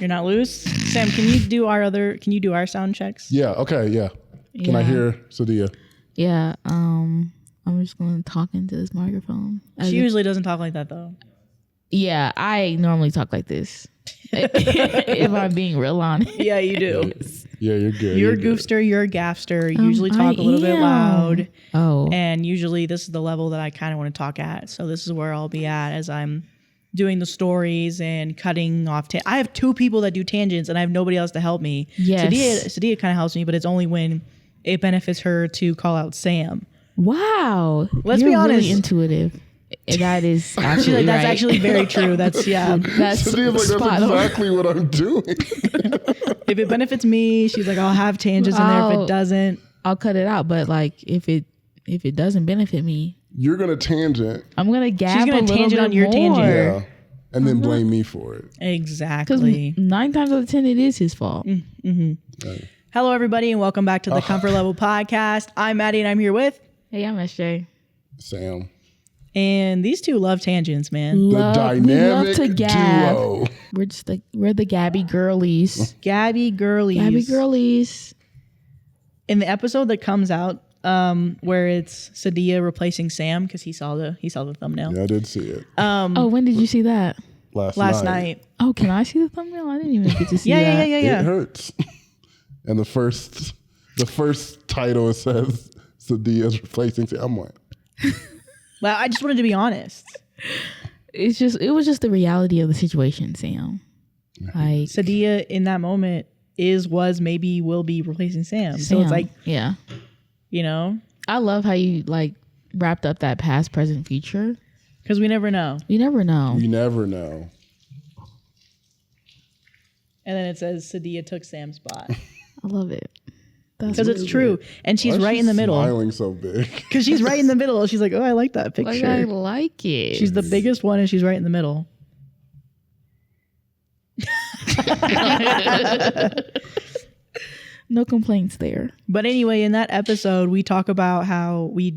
You're not loose? Sam, can you do our sound checks? Yeah, okay, yeah. Can I hear Sadia? Yeah, I'm just going to talk into this microphone. She usually doesn't talk like that, though. Yeah, I normally talk like this. If I'm being real honest. Yeah, you do. Yeah, you're good. You're a goofster, you're a gaffster. You usually talk a little bit loud. Oh. And usually this is the level that I kind of want to talk at. So this is where I'll be at as I'm doing the stories and cutting off. I have two people that do tangents and I have nobody else to help me. Yes. Sadia kind of helps me, but it's only when it benefits her to call out Sam. Wow. Let's be honest. Really intuitive. That is actually She's like, that's actually very true. That's That's Sadia's like, that's exactly what I'm doing. If it benefits me, she's like, I'll have tangents in there. If it doesn't, I'll cut it out. But like, if it doesn't benefit me, You're gonna tangent. I'm gonna gab. She's gonna a little tangent bit on your more. tangent. Yeah. And then blame me for it. Exactly. Because 9 times out of 10, it is his fault. Right. Hello, everybody, and welcome back to the Comfort Level Podcast. I'm Maddie, and I'm here with... Hey, I'm SJ. Sam. And these two love tangents, man. The dynamic we love to gab. duo. We're the Gabby Girlies. Gabby Girlies. Gabby Girlies. In the episode that comes out, where it's Sadia replacing Sam, because he saw the thumbnail. Yeah, I did see it. Oh, when did you see that? Last night. Oh, can I see the thumbnail? I didn't even get to see that. Yeah. It hurts. And the first title says Sadia's replacing Sam. I'm like, Well, I just wanted to be honest. It was just the reality of the situation, Sam. Like Sadia in that moment was, maybe will be replacing Sam. So it's like, yeah. you know, I love how you like wrapped up that past, present, future. because we never know. You never know. you never know. And then it says Sadia took Sam's spot. I love it. Because it's true. And she's Why is right she in the middle. Smiling so big. Because she's right in the middle. She's like, oh, I like that picture. Like, I like it. She's the biggest one and she's right in the middle. No complaints there. But anyway, in that episode, we talk about how we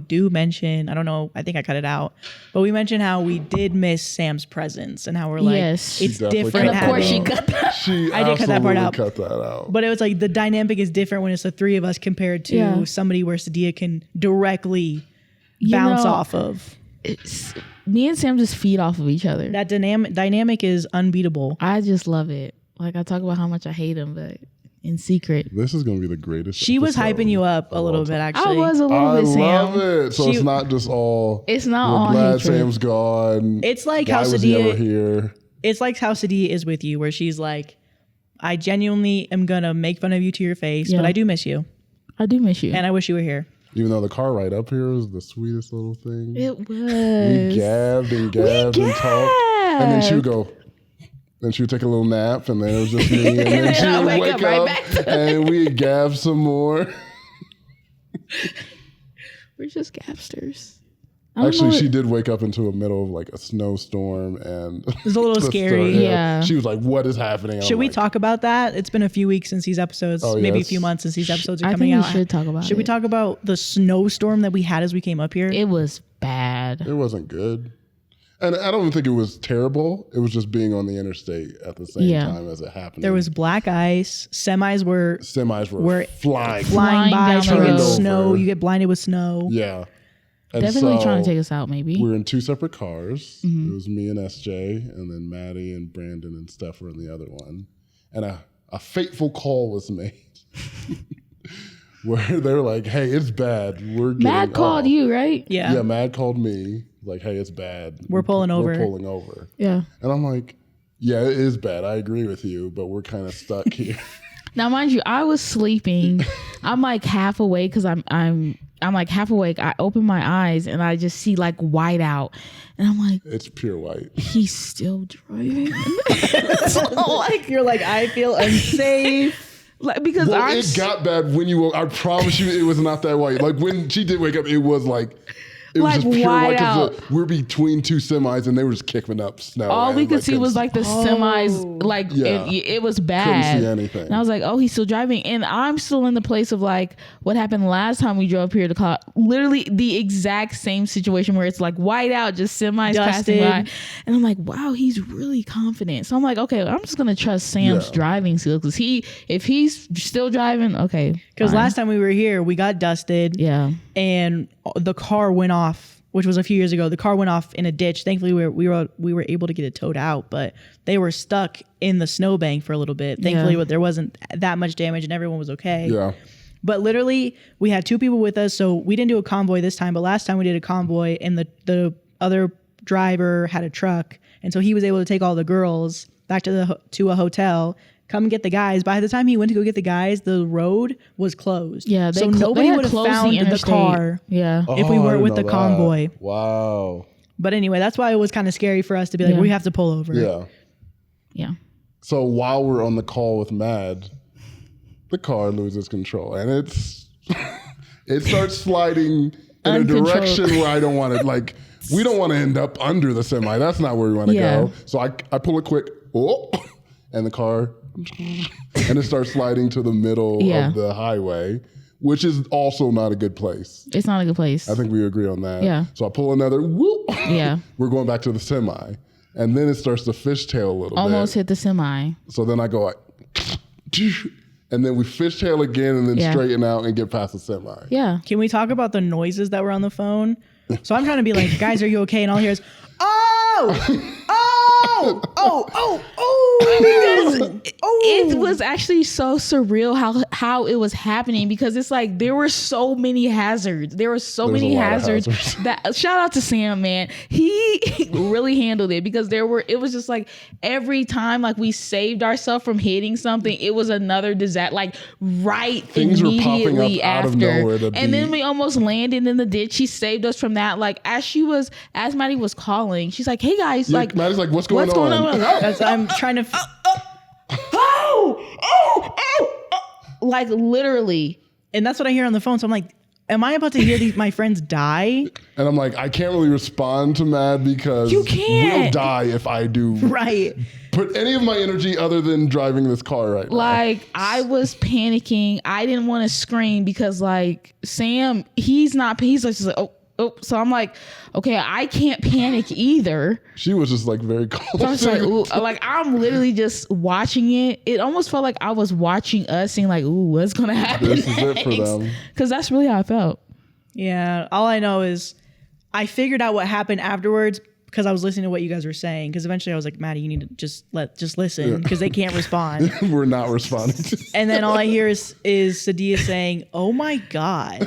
do mention, I don't know, I think I cut it out, but we mentioned how we did miss Sam's presence and how we're like, Yes. it's She definitely different. And of course she having- cut that. She I did cut that part out. Cut that out. But it was like the dynamic is different when it's the three of us compared to somebody where Sadia can directly bounce off of. Me and Sam just feed off of each other. That dynamic is unbeatable. I just love it. Like, I talk about how much I hate him, but in secret. This is gonna be the greatest. She was episode hyping you up a of little all bit, time. actually. I was a little I bit, Sam. love it. So She- it's not just all. It's not we're all glad hatred. Sam's gone. It's like Why how was he ever Sadia... here? It's like how Sadia is with you, where she's like, I genuinely am going to make fun of you to your face, but Yeah. I do miss you. I do miss you. And I wish you were here. Even though the car ride up here was the sweetest little thing. It was. We gabbed and talked. And then she would go. Then she would take a little nap, and then it was just me. And then she would wake up, right back and we'd gab some more. We're just gapsters. Actually, she did wake up into the middle of like a snowstorm, and It was a little the scary. storm, Yeah. She was like, "What is happening?" Should we talk about that? It's been a few weeks since these episodes, Oh, maybe a yes. few months since these episodes are I coming think out. we should talk about Should we it. talk about the snowstorm that we had as we came up here? It was bad. It wasn't good, and I don't even think it was terrible. It was just being on the interstate at the same time as it happened. There was black ice. Semis were semis were flying. flying by. down So you the get road. snow. You get blinded with snow. Yeah. And Definitely so trying to take us out, maybe. we were in two separate cars. Mm-hmm. It was me and SJ, and then Maddie and Brandon and Steph were in the other one. And a fateful call was made where they're like, "Hey, it's bad. We're getting Matt called off." you, right? Yeah. Yeah, Matt called me like, "Hey, it's bad. We're pulling over." We're pulling over." Yeah. And I'm like, "Yeah, it is bad. I agree with you, but we're kind of stuck here." Now, mind you, I was sleeping. I'm like half awake because I'm like half awake. I open my eyes and I just see like white out, and I'm like, It's pure white. he's still driving. Like you're like, I feel unsafe. Like, because Well, I'm it got bad when you woke. I promise you, it was not that white. Like when she did wake up, it was like It was Like, just pure wide white out. because we're between two semis and they were just kicking up snow. All we and, could see was like the semis, Oh. like Yeah. it was bad. Couldn't see anything. And I was like, oh, he's still driving. And I'm still in the place of like what happened last time we drove here to call. Literally the exact same situation where it's like white out, just semis passing by. And I'm like, wow, he's really confident. So I'm like, okay, I'm just going to trust Sam's driving skills because if he's still driving, okay. Because fine. last time we were here, we got dusted. Yeah. And the car went off, which was a few years ago. The car went off in a ditch. Thankfully, we were able to get it towed out, but they were stuck in the snowbank for a little bit. Thankfully, there wasn't that much damage and everyone was okay. Yeah. But literally, we had two people with us, so we didn't do a convoy this time. But last time we did a convoy, and the other driver had a truck, and so he was able to take all the girls back to a hotel. Come get the guys. By the time he went to go get the guys, the road was closed. Yeah. So nobody would have found the car. Yeah. If we weren't with the convoy. Wow. But anyway, that's why it was kind of scary for us to be like, we have to pull over. Yeah. Yeah. So while we're on the call with Mad, the car loses control and it starts sliding in a direction where I don't want to, like, we don't want to end up under the semi. That's not where we want to go. So I pull it quick, and the car, and it starts sliding to the middle of the highway, which is also not a good place. It's not a good place. I think we agree on that. Yeah. So I pull another, whoop. Yeah. We're going back to the semi. And then it starts to fishtail a little Almost bit. hit the semi. So then I go like, and then we fishtail again and then straighten out and get past the semi. Yeah. Can we talk about the noises that were on the phone? So I'm trying to be like, guys, are you okay? And all I hear is, It was actually so surreal how it was happening because it's like there were so many hazards. There were so many hazards that shout out to Sam, man. He really handled it because it was just like every time like we saved ourselves from hitting something, it was another disaster, like Things were popping up immediately out of after. nowhere. And then we almost landed in the ditch. She saved us from that. Like as Maddie was calling, she's like, hey guys, like Maddie's like, what's going on? As I'm trying to, like literally. and that's what I hear on the phone. So I'm like, am I about to hear my friends die? And I'm like, I can't really respond to Mad because You can't. we'll die if I do Right. put any of my energy other than driving this car right now. Like I was panicking. I didn't want to scream because like Sam, he's just like, oh. So I'm like, okay, I can't panic either. She was just like very calm. So I was like, ooh, like I'm literally just watching it. It almost felt like I was watching us saying like, ooh, what's going to happen This is it for them. Because that's really how I felt. Yeah. All I know is I figured out what happened afterwards because I was listening to what you guys were saying. Because eventually I was like, Maddie, you need to just listen because they can't respond. We're not responding. And then all I hear is Sadia saying, "Oh my God."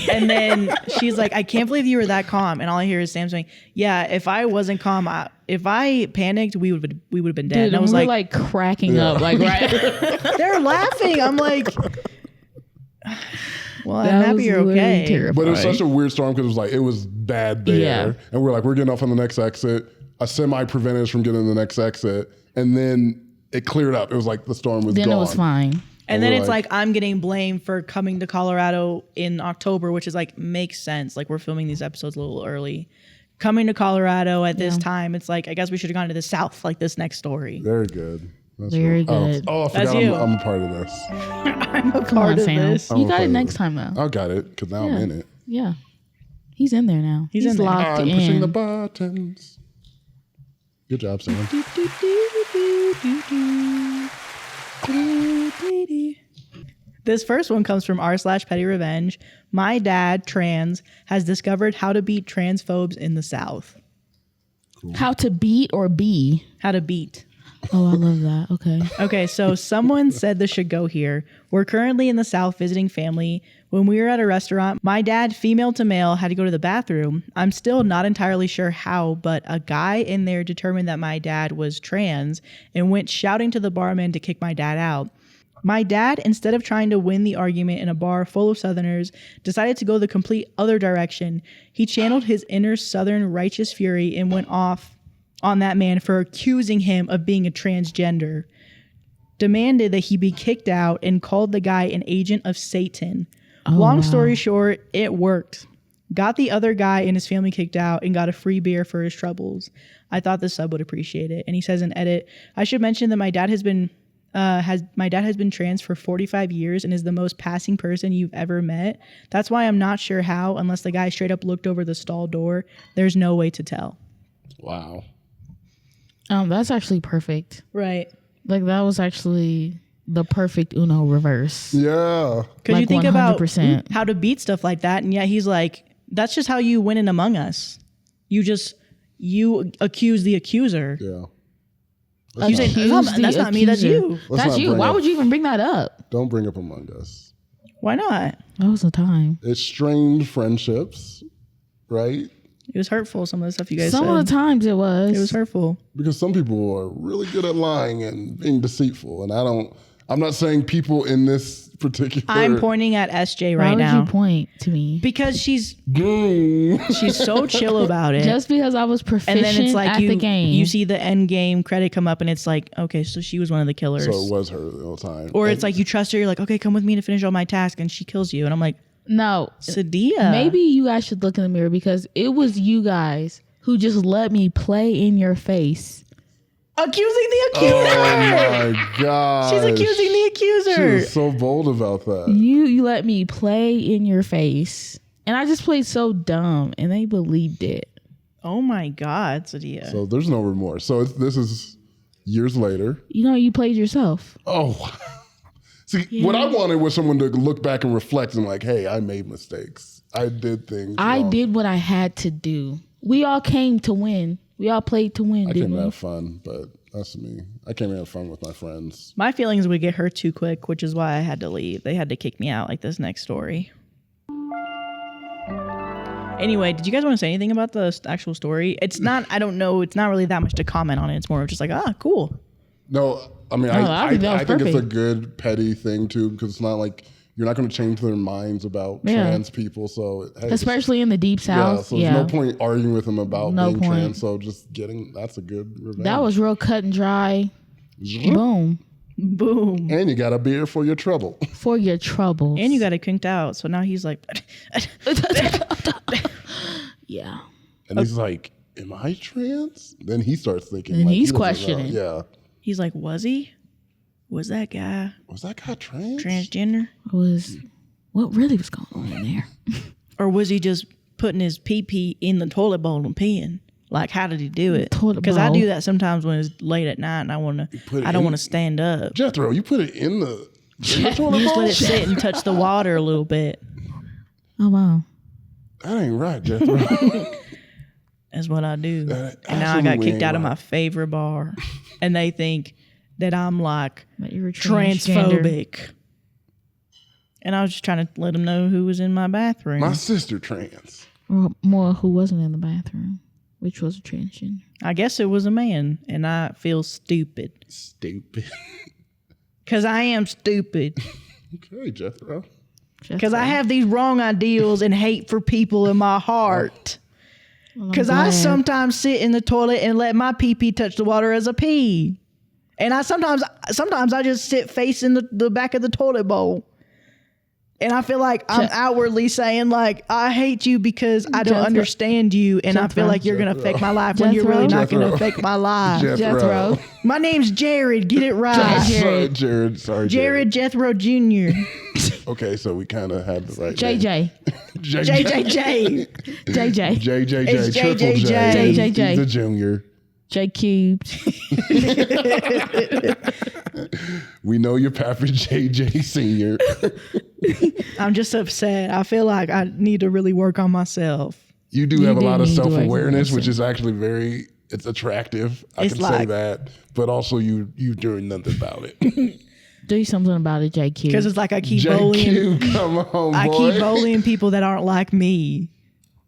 And then she's like, "I can't believe you were that calm." And all I hear is Sam saying, "Yeah, if I wasn't calm, if I panicked, we would have been dead." Dude, and I was like cracking up, like right. they're laughing. I'm like, well, I'm That happy was you're literally okay. terrifying. But it was such a weird storm because it was like, it was bad there. Yeah. And we're like, we're getting off on the next exit. A semi prevented us from getting to the next exit. And then it cleared up. It was like the storm was Then gone. it was fine. And then we're it's like- like I'm getting blamed for coming to Colorado in October, which is like makes sense. Like we're filming these episodes a little early. Coming to Colorado at this time, it's like I guess we should have gone to the South, like this next story. Very good. That's Very right. good. Oh, I That's forgot you. I'm a part of this. I'm a Come part on, of Sam. this. You got afraid it of next it. time though. I got it because now I'm in it. Yeah. He's in there now. He's in there. locked I'm in. pushing the buttons. Good job, Sam. This first one comes from r/petty revenge. My dad, trans, has discovered how to beat transphobes in the South. How to beat or be? How to beat. Oh, I love that. Okay. Okay, so someone said this should go here. We're currently in the South visiting family. When we were at a restaurant, my dad, female to male, had to go to the bathroom. I'm still not entirely sure how, but a guy in there determined that my dad was trans and went shouting to the barman to kick my dad out. My dad, instead of trying to win the argument in a bar full of Southerners, decided to go the complete other direction. He channeled his inner Southern righteous fury and went off on that man for accusing him of being a transgender, demanded that he be kicked out, and called the guy an agent of Satan. Long story short, it worked. Got the other guy and his family kicked out and got a free beer for his troubles. I thought the sub would appreciate it. And he says in edit, I should mention that my dad has been trans for 45 years and is the most passing person you've ever met. That's why I'm not sure how, unless the guy straight up looked over the stall door. There's no way to tell. Wow. That's actually perfect. Right. Like that was actually the perfect Uno reverse. Yeah. Because Like you think 100%. about how to beat stuff like that. And yet he's like, that's just how you win in Among Us. You accuse the accuser. Yeah. You say, that's not me, that's you. That's you. Why would you even bring that up? Don't bring up Among Us. Why not? That was the time. It strained friendships, right? It was hurtful, some of the stuff you guys Some said. of the times it was. It was hurtful. Because some people are really good at lying and being deceitful. And I'm not saying people in this particular. I'm pointing at SJ right Why now. would you point to me? Because she's so chill about it. Just because I was proficient and then it's like at the game. You see the end game credit come up and it's like, okay, so she was one of the killers. So it was her the whole time. Or it's like you trust her, you're like, okay, come with me to finish all my tasks, and she kills you. And I'm like, no. Sadia. Maybe you guys should look in the mirror because it was you guys who just let me play in your face. Accusing the accuser. Oh my God. She's accusing the accuser. She was so bold about that. You let me play in your face. And I just played so dumb and they believed it. Oh my God, Sadia. So there's no remorse. So this is years later. You know, you played yourself. Oh. See, what I wanted was someone to look back and reflect and like, hey, I made mistakes. I did things I wrong. did what I had to do. We all came to win. We all played to win, I didn't came to we? have fun, but that's me. I came to have fun with my friends. My feelings would get hurt too quick, which is why I had to leave. They had to kick me out like this next story. Anyway, did you guys want to say anything about the actual story? It's not, I don't know, it's not really that much to comment on it. It's more of just like, cool. No, I mean, I think that was I think it's a perfect. good petty thing too, because it's not like you're not going to change their minds about trans people. So, hey, Especially in the deep south. so there's no point arguing with them about No being point. trans. So just that's a good revenge. That was real cut and dry. Boom. Boom. And you got a beer for your trouble. For your troubles. And you got it kinked out. So now he's like, Yeah. And he's like, am I trans? Then he starts thinking. And like, he's he doesn't know. questioning. Yeah. he's like, was he? Was that guy Was that guy trans? transgender? What really was going on in there? Or was he just putting his pee-pee in the toilet bowl and peeing? Like, how did he do it? Because I do that sometimes when it's late at night and I don't want to stand up. Jethro, you put it in the toilet You just bowl? let it sit and touch the water a little bit. Oh, wow. That ain't right, Jethro. That's what I do. That And now I got absolutely kicked ain't out of right. my favorite bar. And they think that I'm like But you were transgender. transphobic. And I was just trying to let them know who was in my bathroom. My sister trans. Or more who wasn't in the bathroom, which was a transgender. I guess it was a man. And I feel stupid. Stupid. Because I am stupid. Okay, Jethro. Because I have these wrong ideals and hate for people in my heart. Because I sometimes sit in the toilet and let my pee-pee touch the water as a pee. And I sometimes I just sit facing the back of the toilet bowl. And I feel like I'm outwardly saying, like, I hate you because I don't understand you. And I feel like you're going to affect my life when you're really not going to affect my life. Jethro. My name's Jared. Get it right. Jared. Sorry, Jared Jethro Jr. Okay, so we kind of had the right JJ. name. JJJ. JJ. JJJ. It's Triple J. JJJ. JJJ. He's a junior. J cubed. We know your Pappy JJ Senior. I'm just upset. I feel like I need to really work on myself. You do You have a do lot of need to work on self-awareness, which yourself. is actually it's attractive. I It's can say like- that. But also you doing nothing about it. Do something about it, J Because cubed. it's like I keep bullying. JQ, come on, I boy. keep bullying people that aren't like me.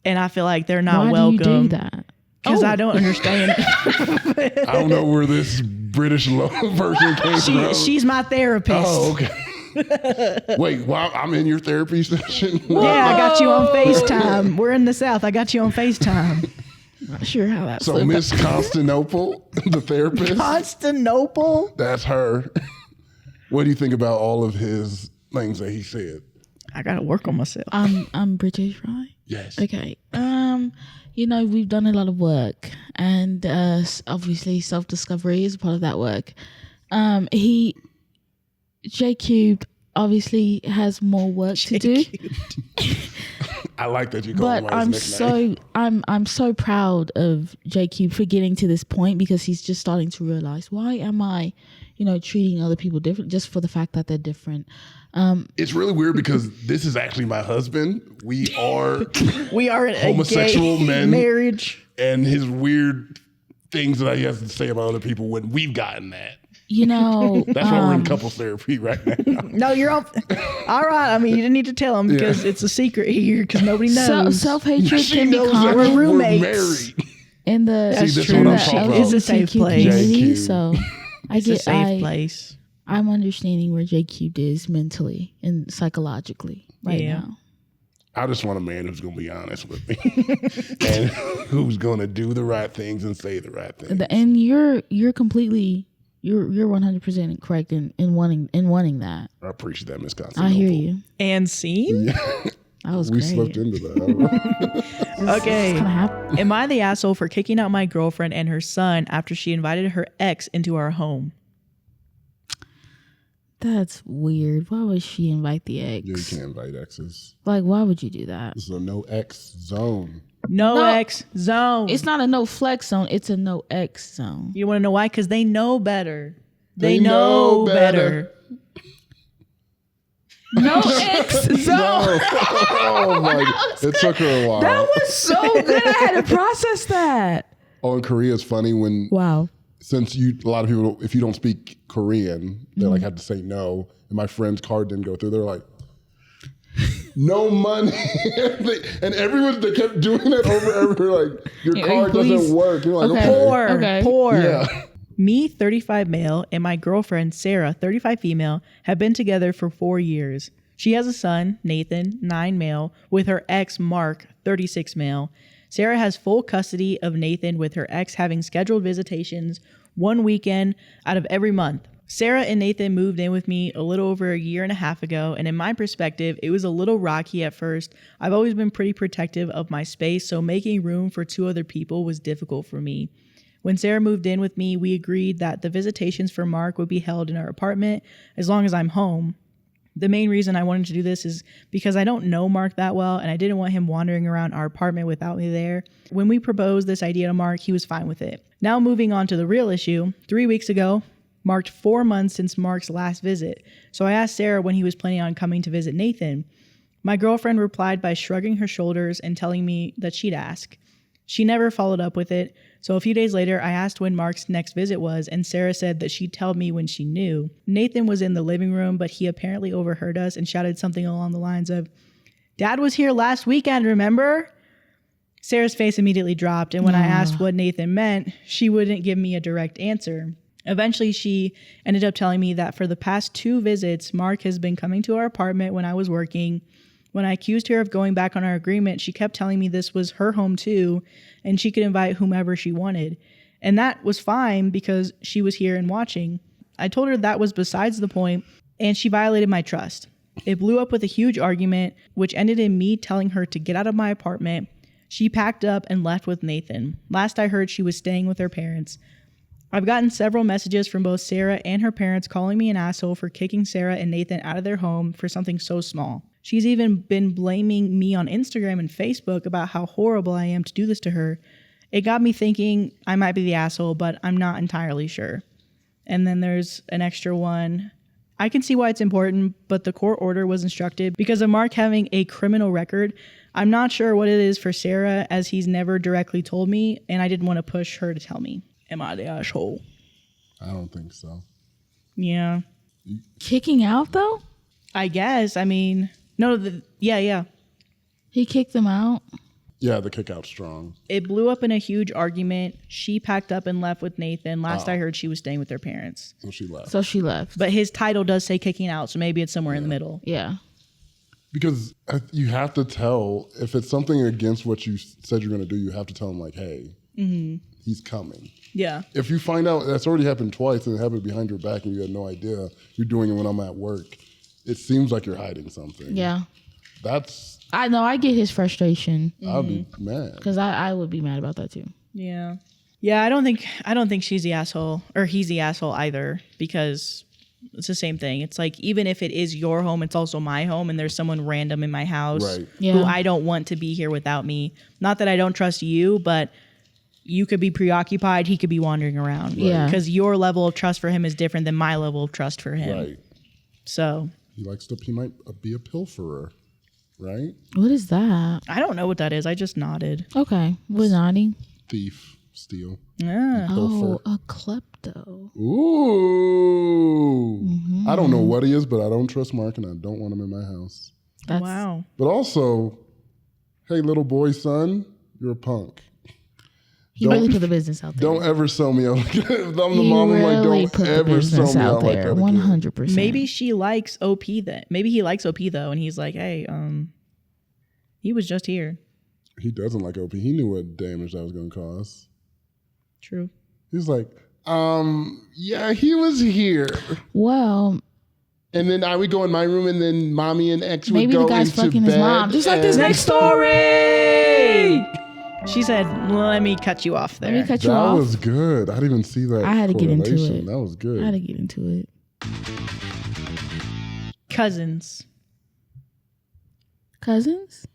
And I feel like they're not Why welcome. do you do that? Because I don't understand. I don't know where this British low person came from. She's my therapist. Oh, okay. Wait, wow, I'm in your therapy session? Yeah, I got you on FaceTime. We're in the South. I got you on FaceTime. Not sure how that's So Miss Constantinople, the therapist, Constantinople? that's her. What do you think about all of his things that he said? I gotta work on myself. I'm British, right? Yes. Okay. We've done a lot of work, and obviously self-discovery is a part of that work. J Cubed obviously has more work to do. I like that you call him But his nickname. I'm so proud of J Cube for getting to this point, because he's just starting to realize, why am I, treating other people different just for the fact that they're different. It's really weird because this is actually my husband. We are homosexual men, marriage, and his weird things that he has to say about other people when we've gotten that. That's why we're in couples therapy right now. No, you're all right. I mean, you didn't need to tell him because it's a secret here because nobody knows. Self-hatred She can be knows common. that We're we're roommates. married. In the See, this is what I'm talking about. It's a safe place. community, JQ. so It's a safe place. I'm understanding where J Cubed is mentally and psychologically right now. I just want a man who's going to be honest with me and who's going to do the right things and say the right things. And you're 100% correct in wanting that. I appreciate that, Miss Constantinople. I hear you. And scene? That was We great. slipped into that. Okay. It's gonna happen. Am I the asshole for kicking out my girlfriend and her son after she invited her ex into our home? That's weird. Why would she invite the ex? Yeah, you can't invite exes. Like, why would you do that? This is a no ex zone. No, No. ex zone. It's not a no flex zone. It's a no ex zone. You want to know why? Because they know better. They know better. No ex zone. No. Oh my God. It took her a while. That was so good. I had to process that. Oh, in Korea, it's funny when, Wow. since a lot of people, if you don't speak Korean, they like have to say no. And my friend's card didn't go through. They're like, no money. And everyone, they kept doing that over, like, your card please. doesn't work. You're like, Okay. okay. Poor. Yeah. Me, 35 male, and my girlfriend, Sarah, 35 female, have been together for 4 years. She has a son, Nathan, 9 male, with her ex, Mark, 36 male. Sarah has full custody of Nathan, with her ex having scheduled visitations 1 weekend out of every month. Sarah and Nathan moved in with me a little over a year and a half ago, and in my perspective, it was a little rocky at first. I've always been pretty protective of my space, so making room for 2 other people was difficult for me. When Sarah moved in with me, we agreed that the visitations for Mark would be held in our apartment as long as I'm home. The main reason I wanted to do this is because I don't know Mark that well, and I didn't want him wandering around our apartment without me there. When we proposed this idea to Mark, he was fine with it. Now moving on to the real issue, 3 weeks ago marked 4 months since Mark's last visit. So I asked Sarah when he was planning on coming to visit Nathan. My girlfriend replied by shrugging her shoulders and telling me that she'd ask. She never followed up with it. So a few days later, I asked when Mark's next visit was, and Sarah said that she'd tell me when she knew. Nathan was in the living room, but he apparently overheard us and shouted something along the lines of, "Dad was here last weekend, remember?" Sarah's face immediately dropped, and when I asked what Nathan meant, she wouldn't give me a direct answer. Eventually, she ended up telling me that for the past 2 visits, Mark has been coming to our apartment when I was working. When I accused her of going back on our agreement, she kept telling me this was her home too, and she could invite whomever she wanted. And that was fine because she was here and watching. I told her that was besides the point, and she violated my trust. It blew up with a huge argument, which ended in me telling her to get out of my apartment. She packed up and left with Nathan. Last I heard, she was staying with her parents. I've gotten several messages from both Sarah and her parents calling me an asshole for kicking Sarah and Nathan out of their home for something so small. She's even been blaming me on Instagram and Facebook about how horrible I am to do this to her. It got me thinking I might be the asshole, but I'm not entirely sure. And then there's an extra one. I can see why it's important, but the court order was instructed because of Mark having a criminal record. I'm not sure what it is for Sarah, as he's never directly told me, and I didn't want to push her to tell me. Am I the asshole? I don't think so. Yeah. Kicking out though? I guess. I mean, no, yeah. He kicked them out? Yeah, the kick out's strong. It blew up in a huge argument. She packed up and left with Nathan. Last I heard, she was staying with her parents. So she left. But his title does say kicking out, so maybe it's somewhere in the middle. Yeah. Because you have to tell, if it's something against what you said you're going to do, you have to tell him, like, hey, he's coming. Yeah. If you find out that's already happened twice and it happened behind your back and you had no idea, you're doing it when I'm at work, it seems like you're hiding something. Yeah. I know. I get his frustration. I'd be mad. Because I would be mad about that too. Yeah. Yeah, I don't think she's the asshole or he's the asshole either, because it's the same thing. It's like, even if it is your home, it's also my home, and there's someone random in my house who I don't want to be here without me. Not that I don't trust you, but you could be preoccupied, he could be wandering around. Right. Yeah. Because your level of trust for him is different than my level of trust for him. Right. So He might be a pilferer, right? What is that? I don't know what that is. I just nodded. Okay. We're nodding. Thief, steal. Yeah. Oh, a klepto. Ooh. I don't know what he is, but I don't trust Mark, and I don't want him in my house. Wow. But also, hey, little boy, son, you're a punk. He really put the business out there. Don't ever sell me out. If I'm the mom, I'm like, don't ever sell me out like that again. 100%. Maybe she likes OP then. Maybe he likes OP though, and he's like, hey, he was just here. He doesn't like OP. He knew what damage that was going to cause. True. He's like, yeah, he was here. Well, and then I would go in my room, and then mommy and X would maybe go the guy's into fucking bed. his mom. Just like this next story. She said, let me cut you off there. Let me cut you off. That was good. I didn't even see that. I had to get into it. That was good. I had to get into it. Cousins. Cousins?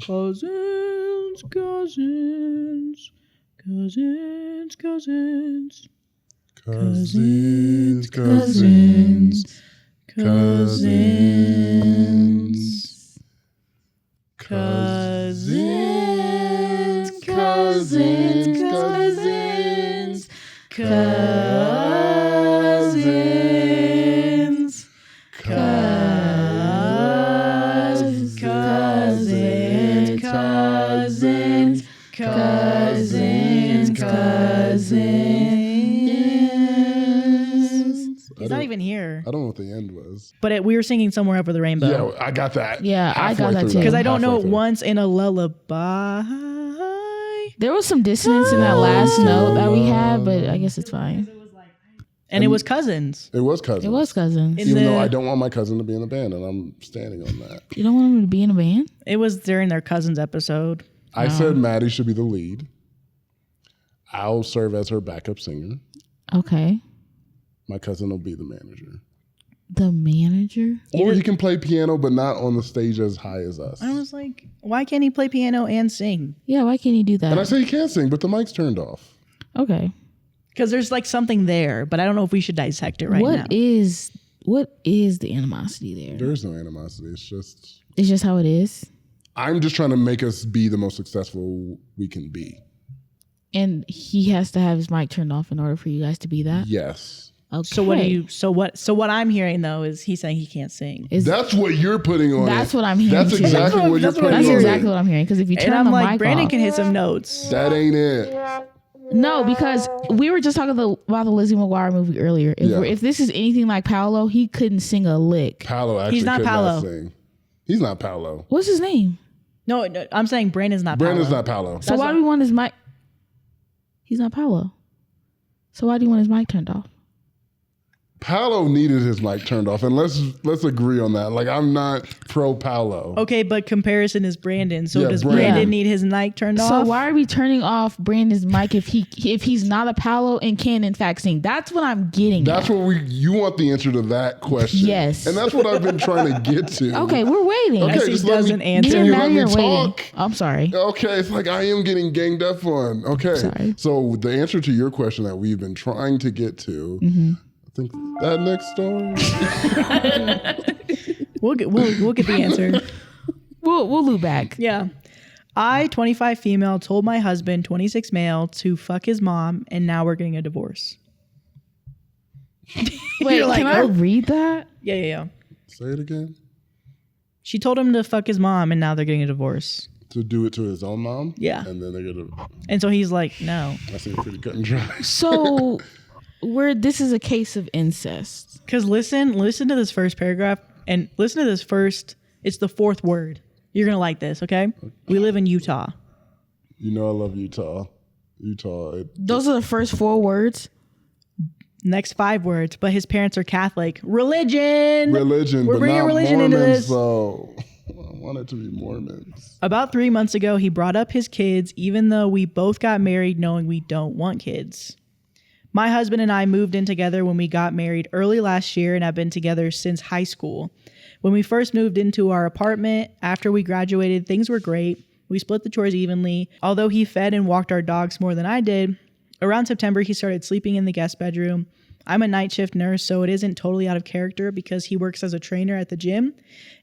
Cousins, cousins, cousins, cousins. Cousins, cousins, cousins. Cousins, cousins, cousins, cousins, cousins, cousins, cousins, cousins, cousins. He's not even here. I don't know what the end was. But we were singing Somewhere Over the Rainbow. Yeah, I got that. Yeah, I got that too. Because I don't know it once in a lullaby. There was some dissonance in that last note that we had, but I guess it's fine. And it was Cousins. It was Cousins. It was Cousins. Even though I don't want my cousin to be in the band, and I'm standing on that. You don't want him to be in a band? It was during their Cousins episode. I said Madi should be the lead. I'll serve as her backup singer. Okay. My cousin will be the manager. The manager? Or he can play piano, but not on the stage as high as us. I was like, why can't he play piano and sing? Yeah, why can't he do that? And I say he can sing, but the mic's turned off. Okay. Because there's like something there, but I don't know if we should dissect it right now. What is the animosity there? There's no animosity. It's just how it is. I'm just trying to make us be the most successful we can be. And he has to have his mic turned off in order for you guys to be that? Yes. Okay. So what I'm hearing though is he's saying he can't sing. That's what you're putting on. That's what I'm hearing. That's too. exactly what you're putting on. That's exactly what I'm hearing. Because if you turn And I'm the like, mic Brandon off, can hit some notes. That ain't it. no, because we were just talking about the Lizzie McGuire movie earlier. If this is anything like Paolo, he couldn't sing a lick. Paolo actually He's not could Paolo. not sing. He's not Paolo. What's his name? No, I'm saying Brandon's not Brandon's Paolo. not Paolo. So why do we want his mic? He's not Paolo. So why do you want his mic turned off? Paolo needed his mic turned off, and let's agree on that. Like, I'm not pro Paolo. Okay, but comparison is Brandon. So Yeah, does Brandon. Brandon need his mic turned off? So why are we turning off Brandon's mic if he's not a Paolo and can in fact sing? That's what I'm getting. That's at. what you want the answer to that question. Yes. And that's what I've been trying to get to. Okay, we're waiting. Okay, he just let doesn't me, answer. can you Now let me you're waiting. talk? I'm sorry. Okay, it's like I am getting ganged up on. Okay. Sorry. So the answer to your question that we've been trying to get to, I think that next story. We'll get the answer. We'll loop back. Yeah. I, 25 female, told my husband, 26 male, to fuck his mom, and now we're getting a divorce. Wait, like, can I oh. read that? Yeah. Say it again. She told him to fuck his mom, and now they're getting a divorce. To do it to his own mom? Yeah. And then they're going to, And so he's like, no. that seems pretty cut and dry. So this is a case of incest. Because listen to this first paragraph, and listen to this first. It's the fourth word. You're going to like this, okay? We live in Utah. You know I love Utah. Those are the first 4 words. Next 5 words, but his parents are Catholic. Religion. Religion. We're bringing religion into this. So I want it to be Mormons. About 3 months ago, he brought up his kids, even though we both got married knowing we don't want kids. My husband and I moved in together when we got married early last year and have been together since high school. When we first moved into our apartment, after we graduated, things were great. We split the chores evenly. Although he fed and walked our dogs more than I did, around September, he started sleeping in the guest bedroom. I'm a night shift nurse, so it isn't totally out of character because he works as a trainer at the gym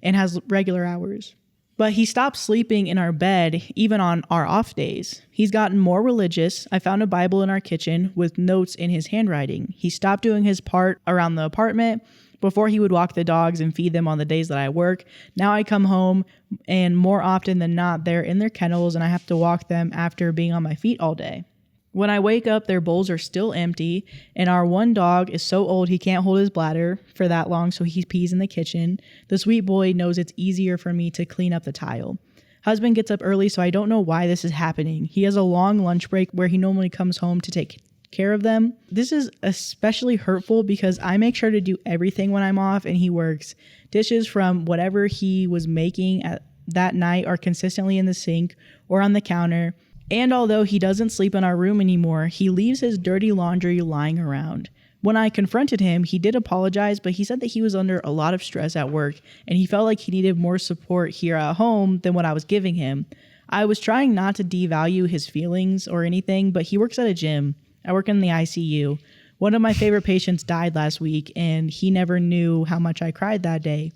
and has regular hours. But he stopped sleeping in our bed, even on our off days. He's gotten more religious. I found a Bible in our kitchen with notes in his handwriting. He stopped doing his part around the apartment. Before he would walk the dogs and feed them on the days that I work. Now I come home and more often than not, they're in their kennels and I have to walk them after being on my feet all day. When I wake up, their bowls are still empty, and our one dog is so old he can't hold his bladder for that long, so he pees in the kitchen. The sweet boy knows it's easier for me to clean up the tile. Husband gets up early, so I don't know why this is happening. He has a long lunch break where he normally comes home to take care of them. This is especially hurtful because I make sure to do everything when I'm off, and he works. Dishes from whatever he was making at that night are consistently in the sink or on the counter. And although he doesn't sleep in our room anymore, he leaves his dirty laundry lying around. When I confronted him, he did apologize, but he said that he was under a lot of stress at work and he felt like he needed more support here at home than what I was giving him. I was trying not to devalue his feelings or anything, but he works at a gym. I work in the ICU. One of my favorite patients died last week and he never knew how much I cried that day.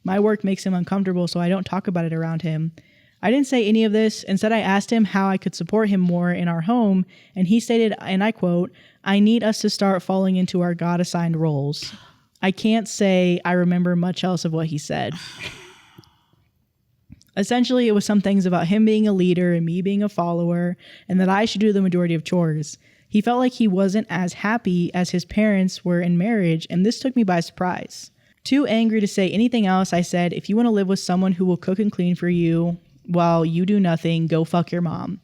My work makes him uncomfortable, so I don't talk about it around him. I didn't say any of this. Instead, I asked him how I could support him more in our home, and he stated, and I quote, "I need us to start falling into our God-assigned roles." I can't say I remember much else of what he said. Essentially, it was some things about him being a leader and me being a follower, and that I should do the majority of chores. He felt like he wasn't as happy as his parents were in marriage, and this took me by surprise. Too angry to say anything else, I said, if you want to live with someone who will cook and clean for you while you do nothing, go fuck your mom.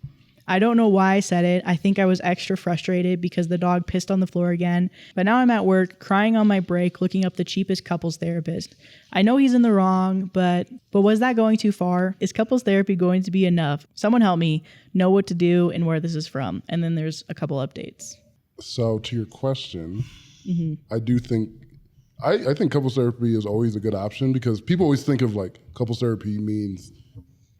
I don't know why I said it. I think I was extra frustrated because the dog pissed on the floor again. But now I'm at work, crying on my break, looking up the cheapest couples therapist. I know he's in the wrong, but was that going too far? Is couples therapy going to be enough? Someone help me know what to do and where this is from. And then there's a couple updates. So to your question, I do think, I think couples therapy is always a good option because people always think of like couples therapy means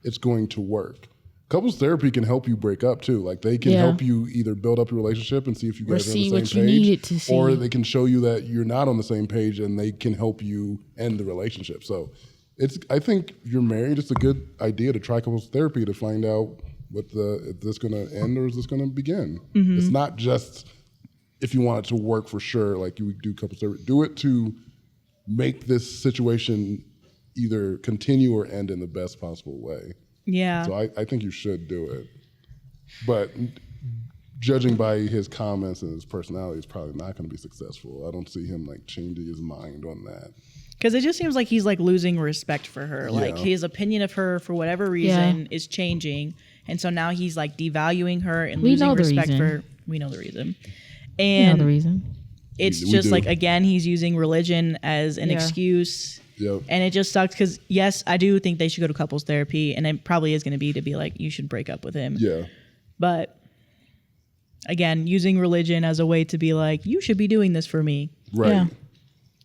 it's going to work. Couples therapy can help you break up too. Like they can help you either build up your relationship and see if you guys are on the same page, or they can show you that you're not on the same page and they can help you end the relationship. So I think if you're married, it's a good idea to try couples therapy to find out if this going to end or is this going to begin. It's not just if you want it to work for sure, like you would do couples therapy. Do it to make this situation either continue or end in the best possible way. Yeah. So I think you should do it. But judging by his comments and his personality, it's probably not going to be successful. I don't see him like changing his mind on that. Because it just seems like he's like losing respect for her. Yeah. Like his opinion of her for whatever reason is changing. And so now he's like devaluing her and losing respect for her. We know the reason. And we know the reason. It's just like, again, he's using religion as an excuse. Yep. And it just sucks because, yes, I do think they should go to couples therapy. And it probably is going to be like, you should break up with him. Yeah. But again, using religion as a way to be like, you should be doing this for me. Right. Yeah.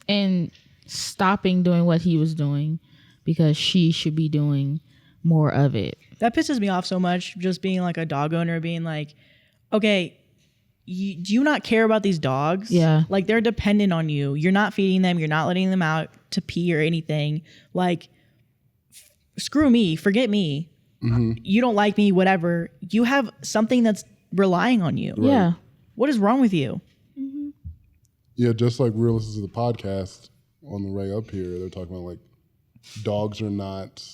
And stopping doing what he was doing because she should be doing more of it. That pisses me off so much, just being like a dog owner, being like, okay, do you not care about these dogs? Yeah. Like they're dependent on you. You're not feeding them. You're not letting them out to pee or anything. Like, screw me. Forget me. Mm-hmm. You don't like me, whatever. You have something that's relying on you. Right. Yeah. What is wrong with you? Mm-hmm. Yeah, just like we're listening to the podcast on the way up here, they're talking about like dogs are not...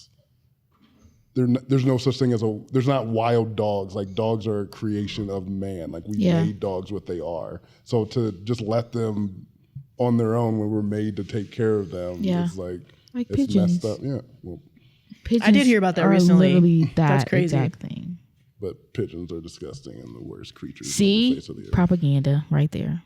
There's no such thing as there's not wild dogs. Like dogs are a creation of man. Like we made dogs what they are. So to just let them on their own when we're made to take care of them, it's like it's pigeons. messed up. Yeah. Well, pigeons I did hear about that recently. Literally That's crazy. Exact thing. But pigeons are disgusting and the worst creatures. See, on the face of the earth. Propaganda right there.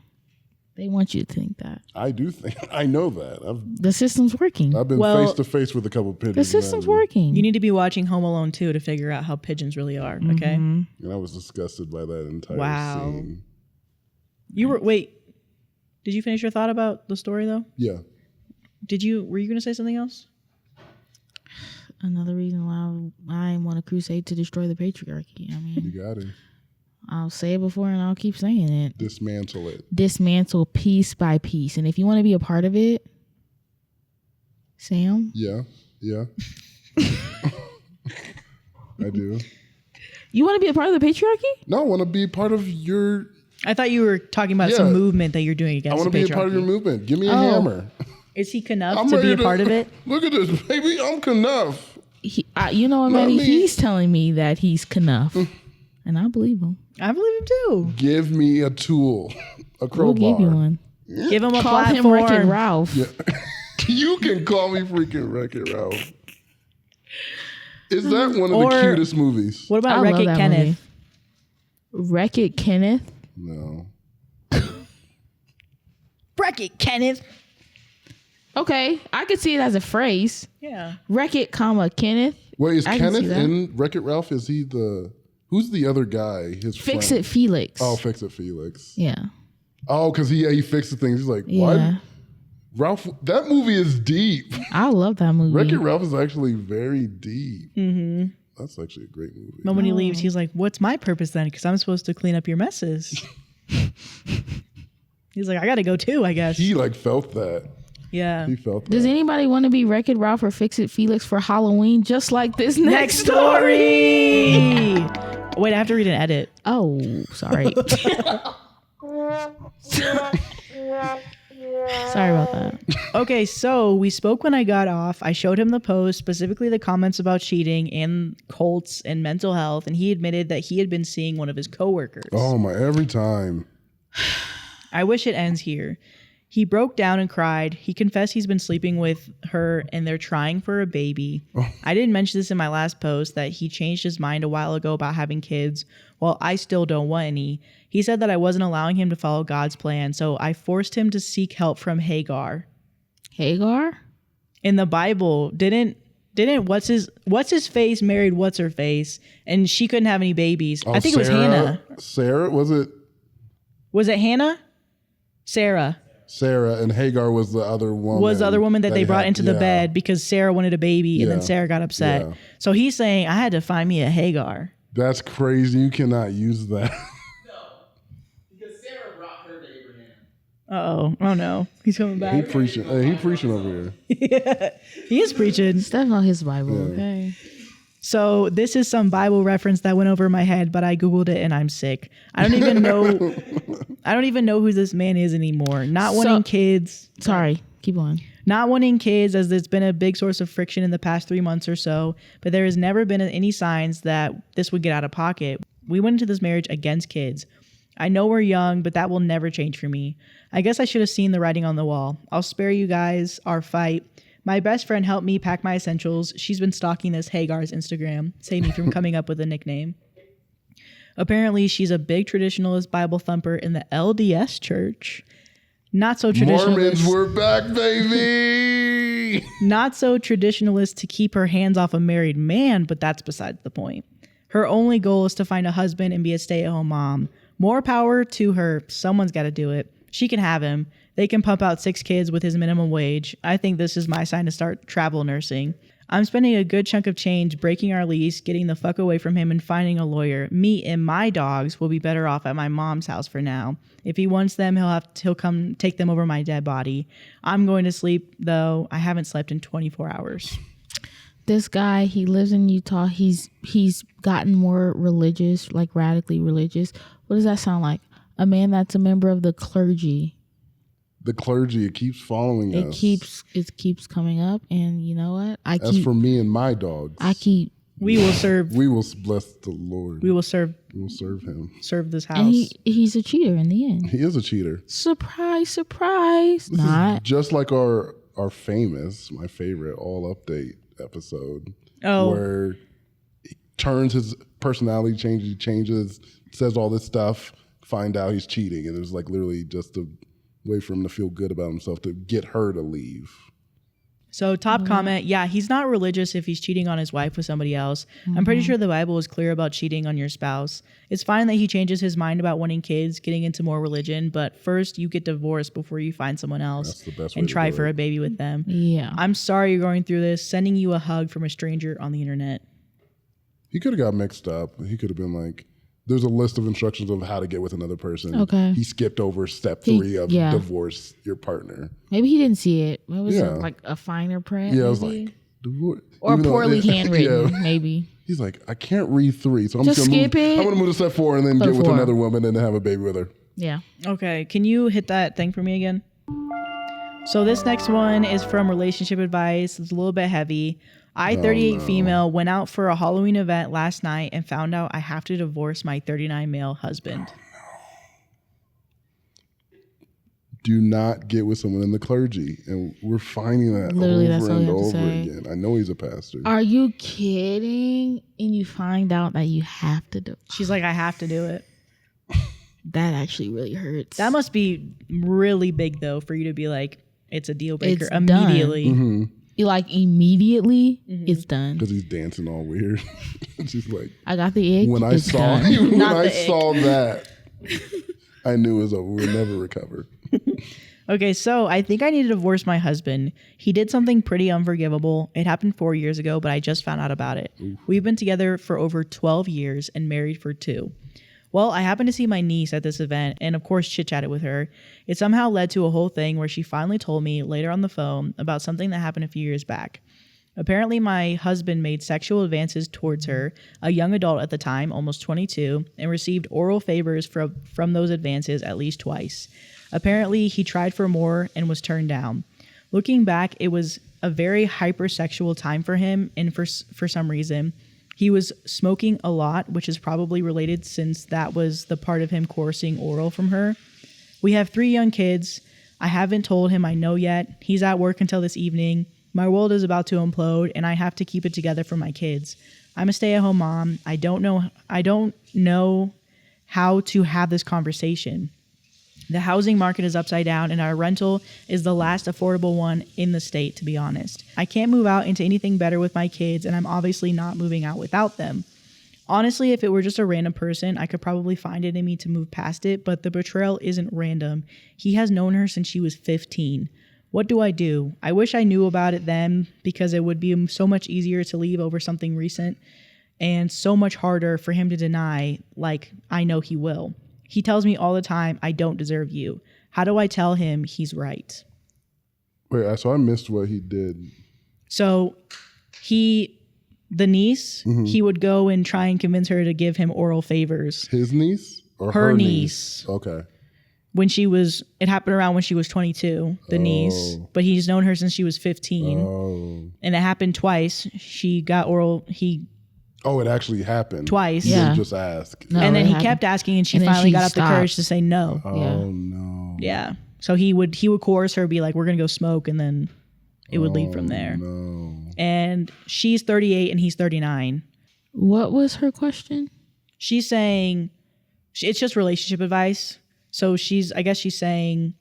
They want you to think that. I do think. I know that. The system's working. I've been face to face with a couple of pigeons. The system's working. You need to be watching Home Alone 2 to figure out how pigeons really are. Okay. And I was disgusted by that entire scene. Wait. Did you finish your thought about the story though? Yeah. Were you going to say something else? Another reason why I want a crusade to destroy the patriarchy. I mean, You got it. I'll say it before and I'll keep saying it. Dismantle it. Dismantle piece by piece. And if you want to be a part of it, Sam? Yeah. I do. You want to be a part of the patriarchy? No, I want to be a part of your... I thought you were talking about some movement that you're doing against I want to be a part of your movement. Give me a hammer. Is he Knuff to be a part of it? Look at this, baby. I'm Knuff. You know what, Maddie? He's telling me that he's Knuff. And I believe him. I believe him too. Give me a tool. A crowbar. We'll give you one. Give him a Call platform. him Wreck-It Ralph. Yeah. You can call me freaking Wreck-It Ralph. Is that one of the cutest movies? What about Wreck-It Kenneth? Wreck-It Kenneth? No. Wreck-It Kenneth. Okay, I could see it as a phrase. Yeah. Wreck-It, Kenneth. Wait, is Kenneth in Wreck-It Ralph? Is he who's the other guy? His Fix friend? It Felix. Oh, Fix It Felix. Yeah. Oh, because he fixes things. He's like, what? Yeah. Ralph, that movie is deep. I love that movie. Wreck-It Ralph is actually very deep. Mm-hmm. That's actually a great movie. But when he leaves, he's like, what's my purpose then? Because I'm supposed to clean up your messes. He's like, I got to go too, I guess. He felt that. Yeah. He felt that. Does anybody want to be Wreck-It Ralph or Fix It Felix for Halloween, just like this next story? Wait, I have to read an edit. Oh, sorry. Sorry about that. Okay, so we spoke when I got off. I showed him the post, specifically the comments about cheating and cults and mental health, and he admitted that he had been seeing one of his coworkers. Oh my, every time. I wish it ends here. He broke down and cried. He confessed he's been sleeping with her and they're trying for a baby. Oh. I didn't mention this in my last post that he changed his mind a while ago about having kids. Well, I still don't want any. He said that I wasn't allowing him to follow God's plan, so I forced him to seek help from Hagar. Hagar? In the Bible, didn't what's his face married what's her face, and she couldn't have any babies. Oh, I think it was Hannah. Sarah, was it? Was it Hannah? Sarah, and Hagar was the other woman. Was the other woman that they brought into the bed because Sarah wanted a baby, and then Sarah got upset. Yeah. So he's saying, I had to find me a Hagar. That's crazy. You cannot use that. Oh no, he's coming back. He preaching over here. Yeah, he is preaching. That's not his Bible. Okay. So this is some Bible reference that went over my head, but I Googled it and I'm sick. I don't even know who this man is anymore. Wanting kids. Sorry, keep on. Not wanting kids, as it's been a big source of friction in the past 3 months or so, but there has never been any signs that this would get out of pocket. We went into this marriage against kids. I know we're young, but that will never change for me. I guess I should have seen the writing on the wall. I'll spare you guys our fight. My best friend helped me pack my essentials. She's been stalking this Hagar's Instagram, saving me from coming up with a nickname. Apparently, she's a big traditionalist Bible thumper in the LDS church. Not so traditionalist. Mormons, we're back, baby! Not so traditionalist to keep her hands off a married man, but that's besides the point. Her only goal is to find a husband and be a stay-at-home mom. More power to her. Someone's got to do it. She can have him. They can pump out 6 kids with his minimum wage. I think this is my sign to start travel nursing. I'm spending a good chunk of change breaking our lease, getting the fuck away from him, and finding a lawyer. Me and my dogs will be better off at my mom's house for now. If he wants them, he'll come take them over my dead body. I'm going to sleep, though. I haven't slept in 24 hours. This guy, he lives in Utah. He's gotten more religious, like radically religious. What does that sound like? A man that's a member of the clergy. The clergy, it keeps following us. It keeps coming up, and you know what? As for me and my dogs, we will serve. We will bless the Lord. We will serve. We will serve him. Serve this house. And he's a cheater in the end. He is a cheater. Surprise, surprise. This is just like our famous, my favorite, all update episode. Oh. Where he turns his personality, changes, says all this stuff, find out he's cheating. And it was like literally just a way for him to feel good about himself to get her to leave. So top comment, yeah, he's not religious if he's cheating on his wife with somebody else. I'm pretty sure the Bible is clear about cheating on your spouse. It's fine that he changes his mind about wanting kids, getting into more religion, but first you get divorced before you find someone else. That's the best way and to try do for it. a baby with them. Yeah. I'm sorry you're going through this. Sending you a hug from a stranger on the internet. He could have got mixed up. He could have been like, there's a list of instructions of how to get with another person. Okay. He skipped over step 3 of divorce your partner. Maybe he didn't see it. Maybe it was like a finer print. Yeah, maybe? I was like, divorce. Or poorly handwritten, maybe. He's like, I can't read 3, so I'm Just just gonna skip move, it. I'm gonna move to step 4 and then get with 4. another woman and then have a baby with her. Yeah. Okay, can you hit that thing for me again? So this next one is from Relationship Advice. It's a little bit heavy. I, 38 female, went out for a Halloween event last night and found out I have to divorce my 39 male husband. Do not get with someone in the clergy. And we're finding that Literally, that's over all and you have to over say. again. I know he's a pastor. Are you kidding? And you find out that you have to do. She's like, I have to do it. That actually really hurts. That must be really big, though, for you to be like, it's a deal breaker It's immediately. like immediately, it's done. Because he's dancing all weird. She's like, I got the ick. when I it's saw done. you, when Not I the ick. saw that, I knew it was over. We'll never recover. Okay, so I think I need to divorce my husband. He did something pretty unforgivable. It happened 4 years ago, but I just found out about it. We've been together for over 12 years and married for 2. Well, I happened to see my niece at this event and of course chit-chatted with her. It somehow led to a whole thing where she finally told me later on the phone about something that happened a few years back. Apparently, my husband made sexual advances towards her, a young adult at the time, almost 22, and received oral favors from those advances at least twice. Apparently, he tried for more and was turned down. Looking back, it was a very hypersexual time for him, and for some reason, he was smoking a lot, which is probably related since that was the part of him coercing oral from her. We have 3 young kids. I haven't told him I know yet. He's at work until this evening. My world is about to implode, and I have to keep it together for my kids. I'm a stay-at-home mom. I don't know how to have this conversation. The housing market is upside down, and our rental is the last affordable one in the state, to be honest. I can't move out into anything better with my kids, and I'm obviously not moving out without them. Honestly, if it were just a random person, I could probably find it in me to move past it, but the betrayal isn't random. He has known her since she was 15. What do I do? I wish I knew about it then, because it would be so much easier to leave over something recent and so much harder for him to deny, like I know he will. He tells me all the time, I don't deserve you. How do I tell him he's right? Wait, so I missed what he did. So the niece, he would go and try and convince her to give him oral favors. His niece? Or Her niece. Okay. It happened around when she was 22, the niece, but he's known her since she was 15. Oh. And it happened twice. She got Oh, it actually happened. Twice. He Yeah. didn't just ask. No, and then it he happened. kept asking, and she And then finally she got up the stopped. courage to say no. Oh, no. Yeah. So he would coerce her, be like, we're going to go smoke. And then it would lead from there. No. And she's 38 and he's 39. What was her question? She's saying, it's just relationship advice. So I guess she's saying,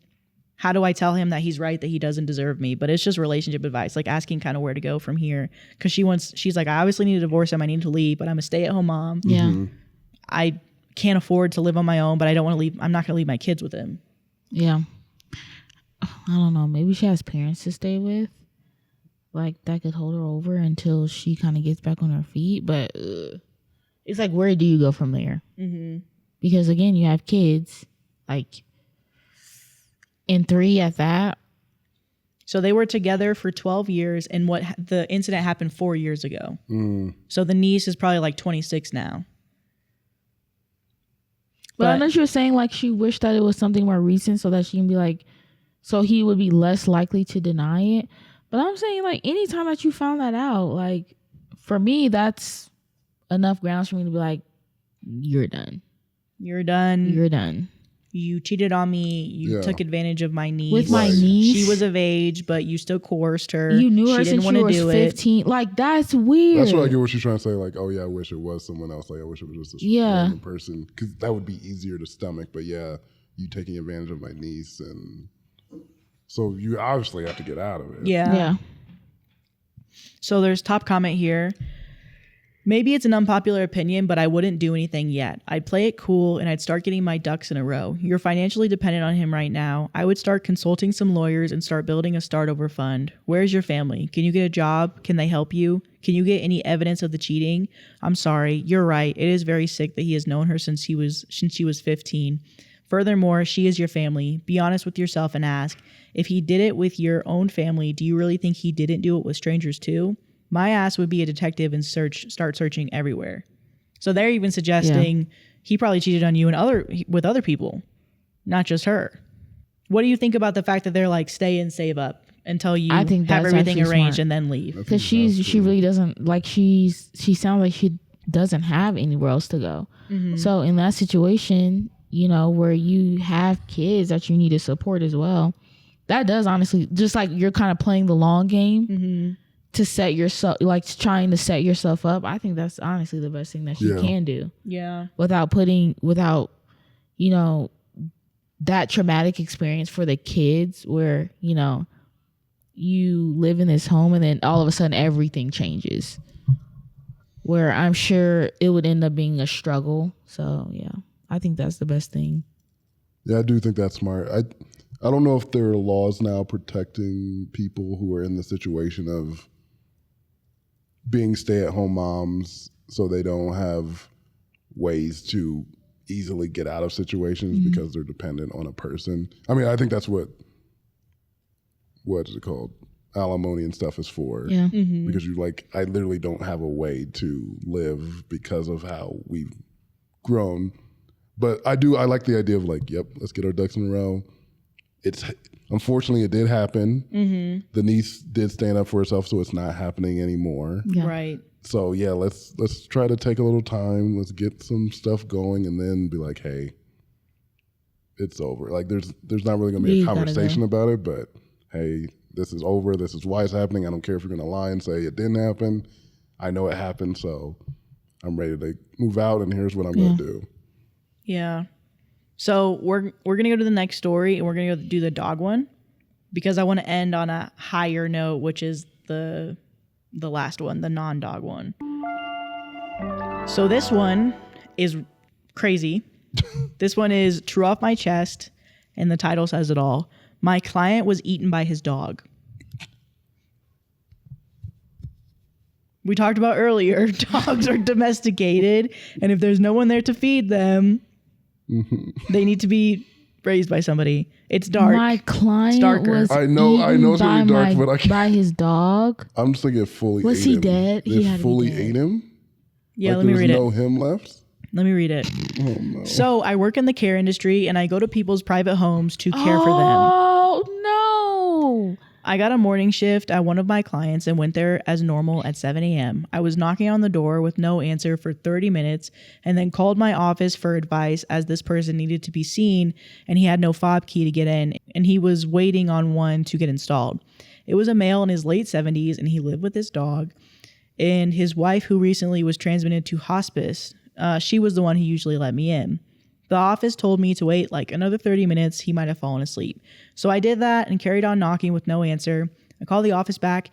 how do I tell him that he's right, that he doesn't deserve me? But it's just relationship advice, like asking kind of where to go from here. Because she's like, I obviously need to divorce him. I need to leave, but I'm a stay-at-home mom. Yeah. I can't afford to live on my own, but I don't want to leave. I'm not going to leave my kids with him. Yeah. I don't know. Maybe she has parents to stay with. Like, that could hold her over until she kind of gets back on her feet. But it's like, where do you go from there? Mm-hmm. Because, again, you have kids. Like, and 3 at that. So they were together for 12 years, and the incident happened 4 years ago. So the niece is probably like 26 now. But I know she was saying, like, she wished that it was something more recent so that she can be like, so he would be less likely to deny it. But I'm saying, like, anytime that you found that out, like, for me, that's enough grounds for me to be like, you're done. You're done. You're done. You cheated on me. You took advantage of my niece. With my niece? She was of age, but you still coerced her. You knew her she since didn't she want to was do 15. Like, that's weird. That's what I get what she's trying to say. Like, oh, yeah, I wish it was someone else. Like, I wish it was just a random person. Because that would be easier to stomach. But, yeah, you taking advantage of my niece. And So you obviously have to get out of it. Yeah. So there's top comment here. Maybe it's an unpopular opinion, but I wouldn't do anything yet. I'd play it cool and I'd start getting my ducks in a row. You're financially dependent on him right now. I would start consulting some lawyers and start building a start over fund. Where's your family? Can you get a job? Can they help you? Can you get any evidence of the cheating? I'm sorry. You're right. It is very sick that he has known her since she was 15. Furthermore, she is your family. Be honest with yourself and ask, if he did it with your own family, do you really think he didn't do it with strangers too? My ass would be a detective and start searching everywhere. So they're even suggesting he probably cheated on you and with other people, not just her. What do you think about the fact that they're like, stay and save up until you have everything arranged and then leave? Because she really doesn't, like, she sounds like she doesn't have anywhere else to go. Mm-hmm. So in that situation, you know, where you have kids that you need to support as well, that does honestly, just like you're kind of playing the long game. Mm-hmm. To set yourself, like trying to set yourself up, I think that's honestly the best thing that you can do. Yeah. Without, you know, that traumatic experience for the kids where, you know, you live in this home and then all of a sudden everything changes. Where I'm sure it would end up being a struggle. So, yeah, I think that's the best thing. Yeah, I do think that's smart. I don't know if there are laws now protecting people who are in the situation of being stay-at-home moms so they don't have ways to easily get out of situations because they're dependent on a person. I mean, I think that's what is it called? Alimony and stuff is for. Yeah. Mm-hmm. Because I literally don't have a way to live because of how we've grown. But I like the idea of let's get our ducks in a row. Unfortunately, it did happen. Mm-hmm. The niece did stand up for herself, so it's not happening anymore. Yeah. Right. So yeah, let's try to take a little time. Let's get some stuff going, and then be like, hey, it's over. Like there's not really gonna be a conversation about it, but hey, this is over. This is why it's happening. I don't care if you're gonna lie and say it didn't happen. I know it happened, so I'm ready to move out, and here's what I'm gonna do. Yeah. So we're gonna go to the next story, and we're gonna go do the dog one, because I want to end on a higher note, which is the last one, the non-dog one. So this one is crazy. This one is true off my chest, and the title says it all. My client was eaten by his dog. We talked about earlier, dogs are domesticated, and if there's no one there to feed them, they need to be raised by somebody. It's dark. My client was I know it's really dark, but I can't. By his dog. I'm just thinking it fully was ate he him. dead? It He had fully to be dead. ate him? Yeah, let me read it. There was no him left? Let me read it. Oh, no. So I work in the care industry, and I go to people's private homes to care for them. Oh, no. I got a morning shift at one of my clients and went there as normal at 7 a.m. I was knocking on the door with no answer for 30 minutes and then called my office for advice as this person needed to be seen and he had no fob key to get in and he was waiting on one to get installed. It was a male in his late 70s and he lived with his dog and his wife, who recently was transmitted to hospice. She was the one who usually let me in. The office told me to wait like another 30 minutes. He might have fallen asleep. So I did that and carried on knocking with no answer. I called the office back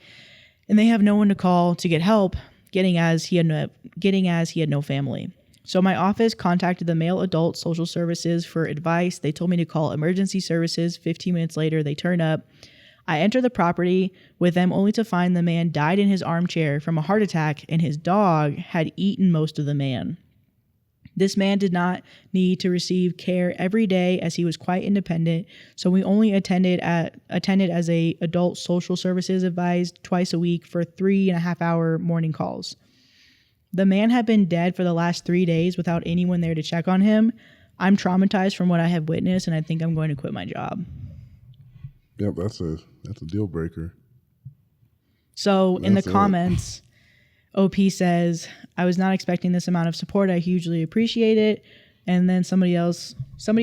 and they have no one to call to get help, getting as he had no family. So my office contacted the male adult social services for advice. They told me to call emergency services. 15 minutes later, they turn up. I enter the property with them only to find the man died in his armchair from a heart attack and his dog had eaten most of the man. This man did not need to receive care every day as he was quite independent, so we only attended as a adult social services advised twice a week for 3.5-hour morning calls. The man had been dead for the last 3 days without anyone there to check on him. I'm traumatized from what I have witnessed, and I think I'm going to quit my job. Yep, that's a deal breaker. So in the comments, OP says, I was not expecting this amount of support. I hugely appreciate it. And then somebody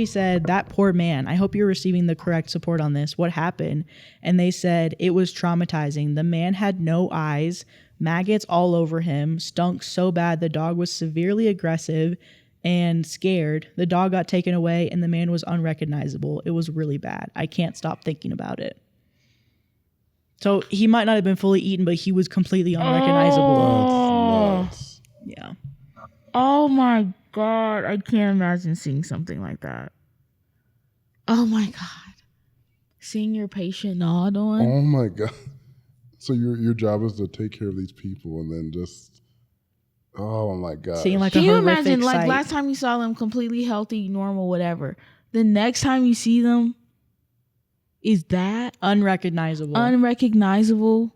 said, that poor man, I hope you're receiving the correct support on this. What happened? And they said, it was traumatizing. The man had no eyes, maggots all over him, stunk so bad the dog was severely aggressive, and scared. The dog got taken away and the man was unrecognizable. It was really bad. I can't stop thinking about it. So he might not have been fully eaten, but he was completely unrecognizable. That's nuts. Yeah. Oh my God. I can't imagine seeing something like that. Oh my God. Seeing your patient gnawed on. Oh my God. So your job is to take care of these people and then just, oh my God. Seeing like Can a you horrific imagine, like sight. last time you saw them completely healthy, normal, whatever. The next time you see them is that Unrecognizable. unrecognizable.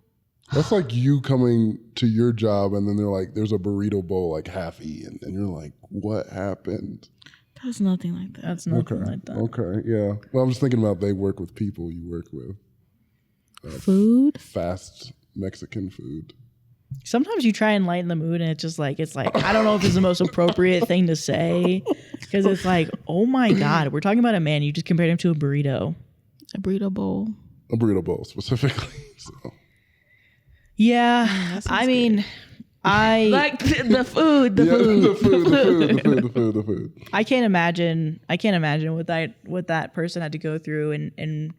That's like you coming to your job and then they're like, there's a burrito bowl like half eaten. And you're like, what happened? That's nothing like that. That's nothing like that. Okay, yeah. Well, I'm just thinking about they work with people you work with. Food? Fast Mexican food. Sometimes you try and lighten the mood and it's like I don't know if it's the most appropriate thing to say, because it's like, oh my God, we're talking about a man, you just compared him to a burrito. A burrito bowl. A burrito bowl specifically. So. Yeah, I mean, Like the food, the food. I can't imagine what that person had to go through and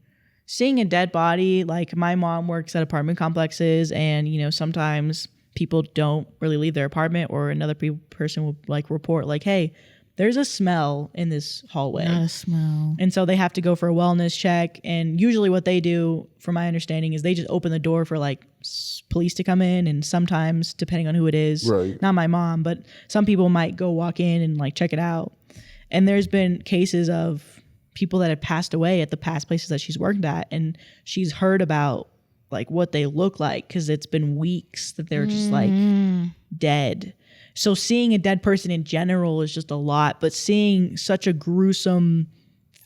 seeing a dead body. Like, my mom works at apartment complexes, and you know, sometimes people don't really leave their apartment, or another person will like report like, hey, there's a smell in this hallway. Not a smell. And so they have to go for a wellness check. And usually what they do, from my understanding, is they just open the door for like police to come in. And sometimes, depending on who it is, right. Not my mom, but some people might go walk in and like check it out. And there's been cases of people that have passed away at the past places that she's worked at. And she's heard about like what they look like, because it's been weeks that they're just like dead. So seeing a dead person in general is just a lot, but seeing such a gruesome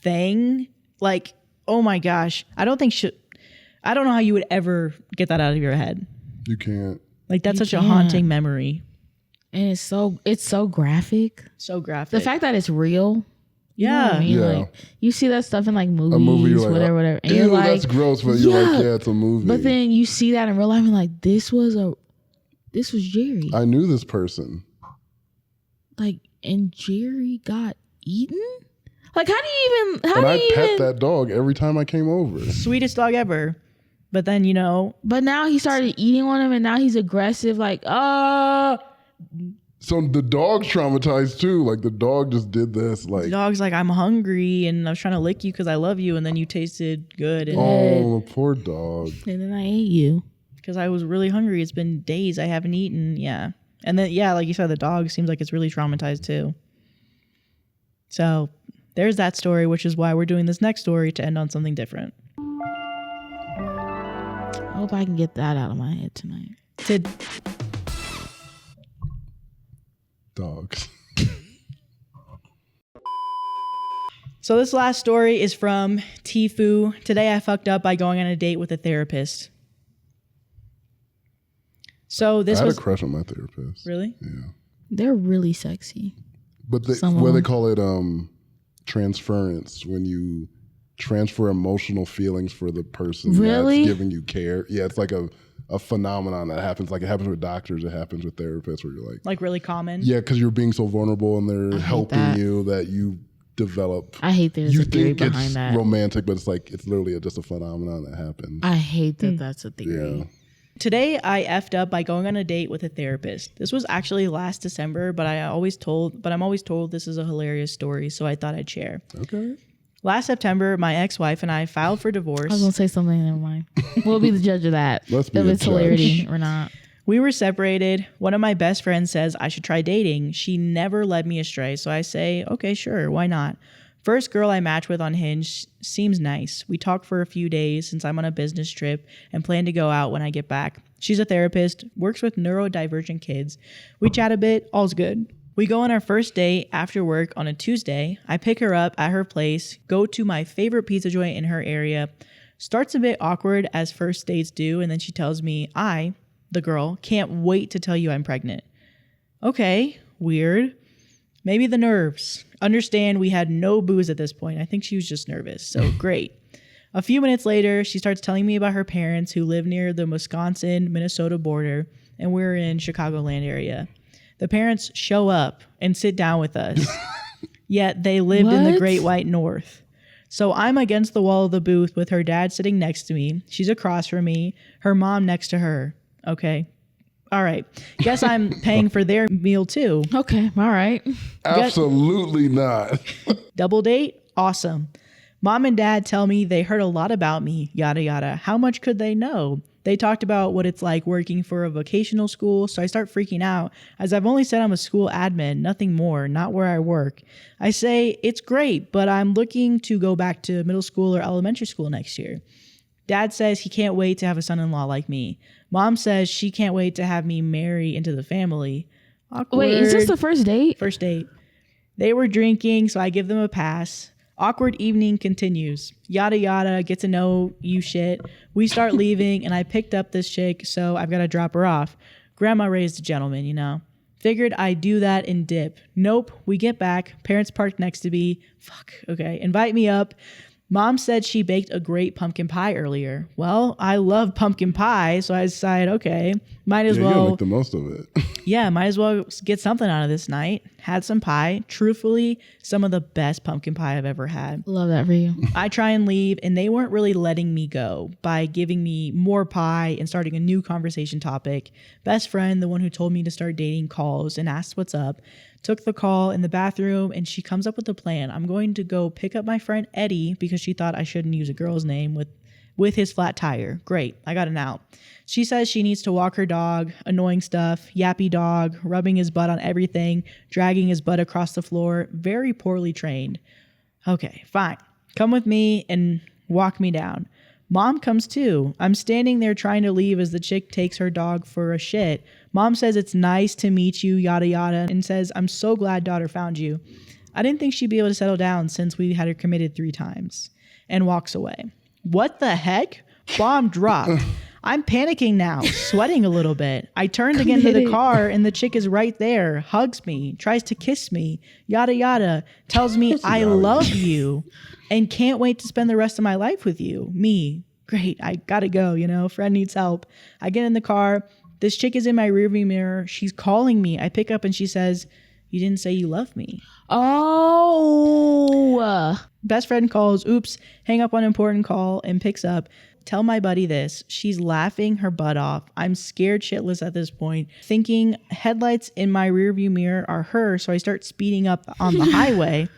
thing, like, oh my gosh, I don't know how you would ever get that out of your head. You can't. Like, that's such a haunting memory. And it's so graphic. So graphic. The fact that it's real. You know Yeah. what I mean? Yeah. Like, you see that stuff in like movies, A movie, you're like, whatever. And ew, you're like, that's gross, but you're like, yeah, it's a movie. But then you see that in real life and like, this was Jerry. I knew this person. Like, and Jerry got eaten? Like, how do you even pet that dog every time I came over. Sweetest dog ever. But then, you know. But now he started eating on him and now he's aggressive, like, So the dog's traumatized too. Like, the dog just did this. Like, The dog's like, I'm hungry and I was trying to lick you because I love you. And then you tasted good. And oh, poor dog. And then I ate you. because I was really hungry. It's been days I haven't eaten. Yeah. And then, yeah, like you said, the dog seems like it's really traumatized too. So there's that story, which is why we're doing this next story to end on something different. I hope I can get that out of my head tonight. Dogs. So this last story is from TIFU. Today I fucked up by going on a date with a therapist. So this I had was a crush on my therapist. Really? Yeah. They're really sexy. But Some of where they them. call it transference, when you transfer emotional feelings for the person Really? that's giving you care. Yeah, it's like a phenomenon that happens. Like, it happens with doctors, it happens with therapists, where you're like really common. yeah, because you're being so vulnerable and they're hate helping that. you that you develop. I hate there's You a theory think behind it's that. romantic, but it's like it's literally just a phenomenon that happens. I hate that that's a theory. Yeah. Today I effed up by going on a date with a therapist. This was actually last December, but I'm always told this is a hilarious story, so I thought I'd share. Okay. Last September, my ex-wife and I filed for divorce. I was gonna say something, never mind. We'll be the judge of that. Let's be if the it's hilarity judge. or not. We were separated. One of my best friends says I should try dating. She never led me astray, so I say, okay, sure, why not? First girl I match with on Hinge seems nice. We talk for a few days since I'm on a business trip and plan to go out when I get back. She's a therapist, works with neurodivergent kids. We chat a bit, all's good. We go on our first date after work on a Tuesday. I pick her up at her place, go to my favorite pizza joint in her area. Starts a bit awkward as first dates do, and then she tells me I, the girl, can't wait to tell you I'm pregnant. Okay, weird. Maybe the nerves. Understand we had no booze at this point. I think she was just nervous, so great. A few minutes later, she starts telling me about her parents who live near the Wisconsin-Minnesota border, and we're in Chicagoland area. The parents show up and sit down with us. Yet they lived in the Great White North. So I'm against the wall of the booth with her dad sitting next to me. She's across from me. Her mom next to her. Okay. All right. Guess I'm paying for their meal too. Okay. All right. Absolutely not. Double date? Awesome. Mom and dad tell me they heard a lot about me, yada, yada. How much could they know? They talked about what it's like working for a vocational school, so I start freaking out, as I've only said I'm a school admin, nothing more, not where I work. I say, it's great, but I'm looking to go back to middle school or elementary school next year. Dad says he can't wait to have a son-in-law like me. Mom says she can't wait to have me marry into the family. Awkward. Wait, is this the first date? First date. They were drinking, so I give them a pass. Awkward evening continues. Yada yada, get to know you shit. We start leaving and I picked up this chick, so I've got to drop her off. Grandma raised a gentleman, you know. Figured I'd do that and dip. Nope, we get back. Parents parked next to me. Fuck, okay. Invite me up. Mom said she baked a great pumpkin pie earlier. Well, I love pumpkin pie, so I decided, okay, might as well. Make the most of it. Yeah, might as well get something out of this night. Had some pie. Truthfully, some of the best pumpkin pie I've ever had. Love that for you. I try and leave, and they weren't really letting me go by giving me more pie and starting a new conversation topic. Best friend, the one who told me to start dating, calls and asks what's up. Took the call in the bathroom, and she comes up with a plan. I'm going to go pick up my friend Eddie because she thought I shouldn't use a girl's name with his flat tire. Great, I got an out. She says she needs to walk her dog, annoying stuff, yappy dog, rubbing his butt on everything, dragging his butt across the floor, very poorly trained. Okay, fine. Come with me and walk me down. Mom comes too. I'm standing there trying to leave as the chick takes her dog for a shit. Mom says it's nice to meet you, yada yada, and says, I'm so glad daughter found you. I didn't think she'd be able to settle down since we had her committed 3 times. And walks away. What the heck? Bomb dropped. I'm panicking now, sweating a little bit. I turned again to the car and the chick is right there, hugs me, tries to kiss me, yada yada, tells me I love you and can't wait to spend the rest of my life with you. Me, great, I gotta go, friend needs help. I get in the car. This chick is in my rearview mirror. She's calling me. I pick up and she says, you didn't say you love me. Oh. Best friend calls, oops, hang up on important call and picks up. Tell my buddy this. She's laughing her butt off. I'm scared shitless at this point, thinking headlights in my rearview mirror are her, so I start speeding up on the highway.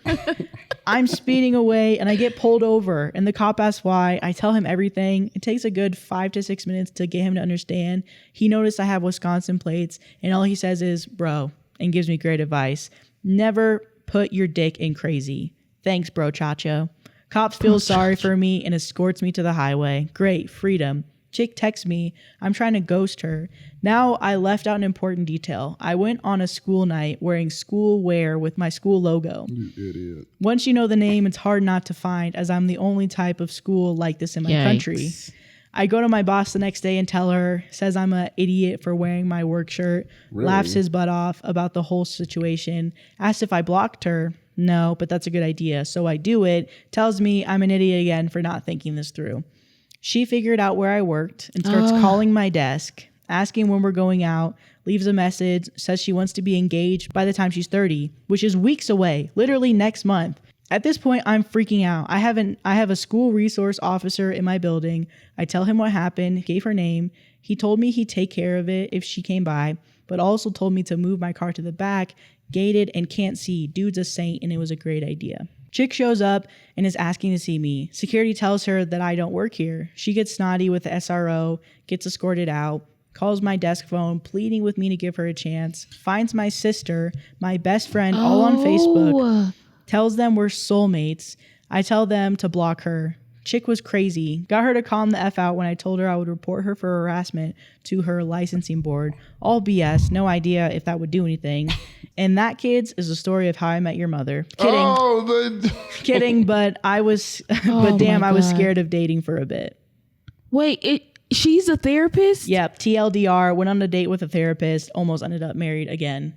I'm speeding away and I get pulled over and the cop asks why. I tell him everything. It takes a good 5 to 6 minutes to get him to understand. He noticed I have Wisconsin plates and all he says is, bro, and gives me great advice. Never put your dick in crazy. Thanks, bro, Chacho. Cop feels sorry for me and escorts me to the highway. Great, freedom. Chick texts me. I'm trying to ghost her. Now I left out an important detail. I went on a school night wearing school wear with my school logo. You idiot. Once you know the name, it's hard not to find, as I'm the only type of school like this in my country. I go to my boss the next day and tell her, says I'm an idiot for wearing my work shirt, laughs his butt off about the whole situation, asks if I blocked her. No, but that's a good idea. So I do it, tells me I'm an idiot again for not thinking this through. She figured out where I worked and starts calling my desk, asking when we're going out, leaves a message, says she wants to be engaged by the time she's 30, which is weeks away, literally next month. At this point, I'm freaking out. I have a school resource officer in my building. I tell him what happened, gave her name. He told me he'd take care of it if she came by, but also told me to move my car to the back, gated and can't see. Dude's a saint and it was a great idea. Chick shows up and is asking to see me. Security tells her that I don't work here. She gets snotty with the SRO, gets escorted out, calls my desk phone, pleading with me to give her a chance, finds my sister, my best friend, all on Facebook, tells them we're soulmates. I tell them to block her. Chick was crazy. Got her to calm the F out when I told her I would report her for harassment to her licensing board. All BS. No idea if that would do anything. And that, kids, is the story of how I met your mother. Kidding. Kidding, but I was I was scared of dating for a bit. Wait, she's a therapist? Yep. TLDR, went on a date with a therapist, almost ended up married again.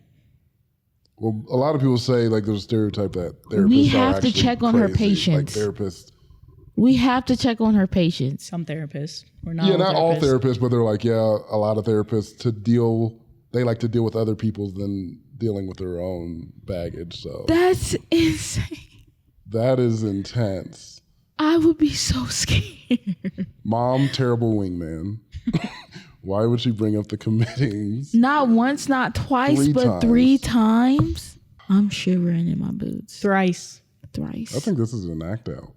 Well, a lot of people say there's a stereotype that therapists we have to check on her patients. Therapists. We have to check on her patients. Some therapists. We're not not all therapists, but they're a lot of therapists they like to deal with other people's than dealing with their own baggage. So That's insane. that is intense. I would be so scared. Mom, terrible wingman. Why would she bring up the committings? Not once, not twice, but 3 times. I'm shivering in my boots. Thrice. I think this is an act out.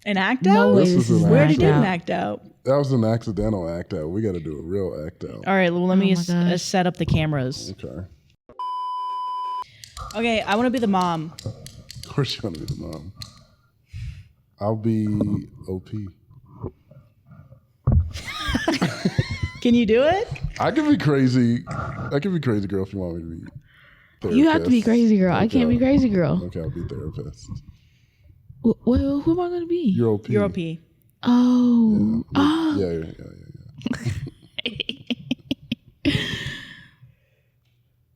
An act No out? way This this is is an an Where act did you out. act out? That was an accidental act out. We got to do a real act out. All right, well, let me my gosh. set up the cameras. Okay. Okay, I want to be the mom. Of course you want to be the mom. I'll be OP. Can you do it? I can be crazy. I can be crazy girl if you want me to be therapist. You have to be crazy girl. I can't be crazy girl. Okay, I'll be therapist. Well, who am I going to be? You're OP. You're OP. Oh. Oh. Yeah.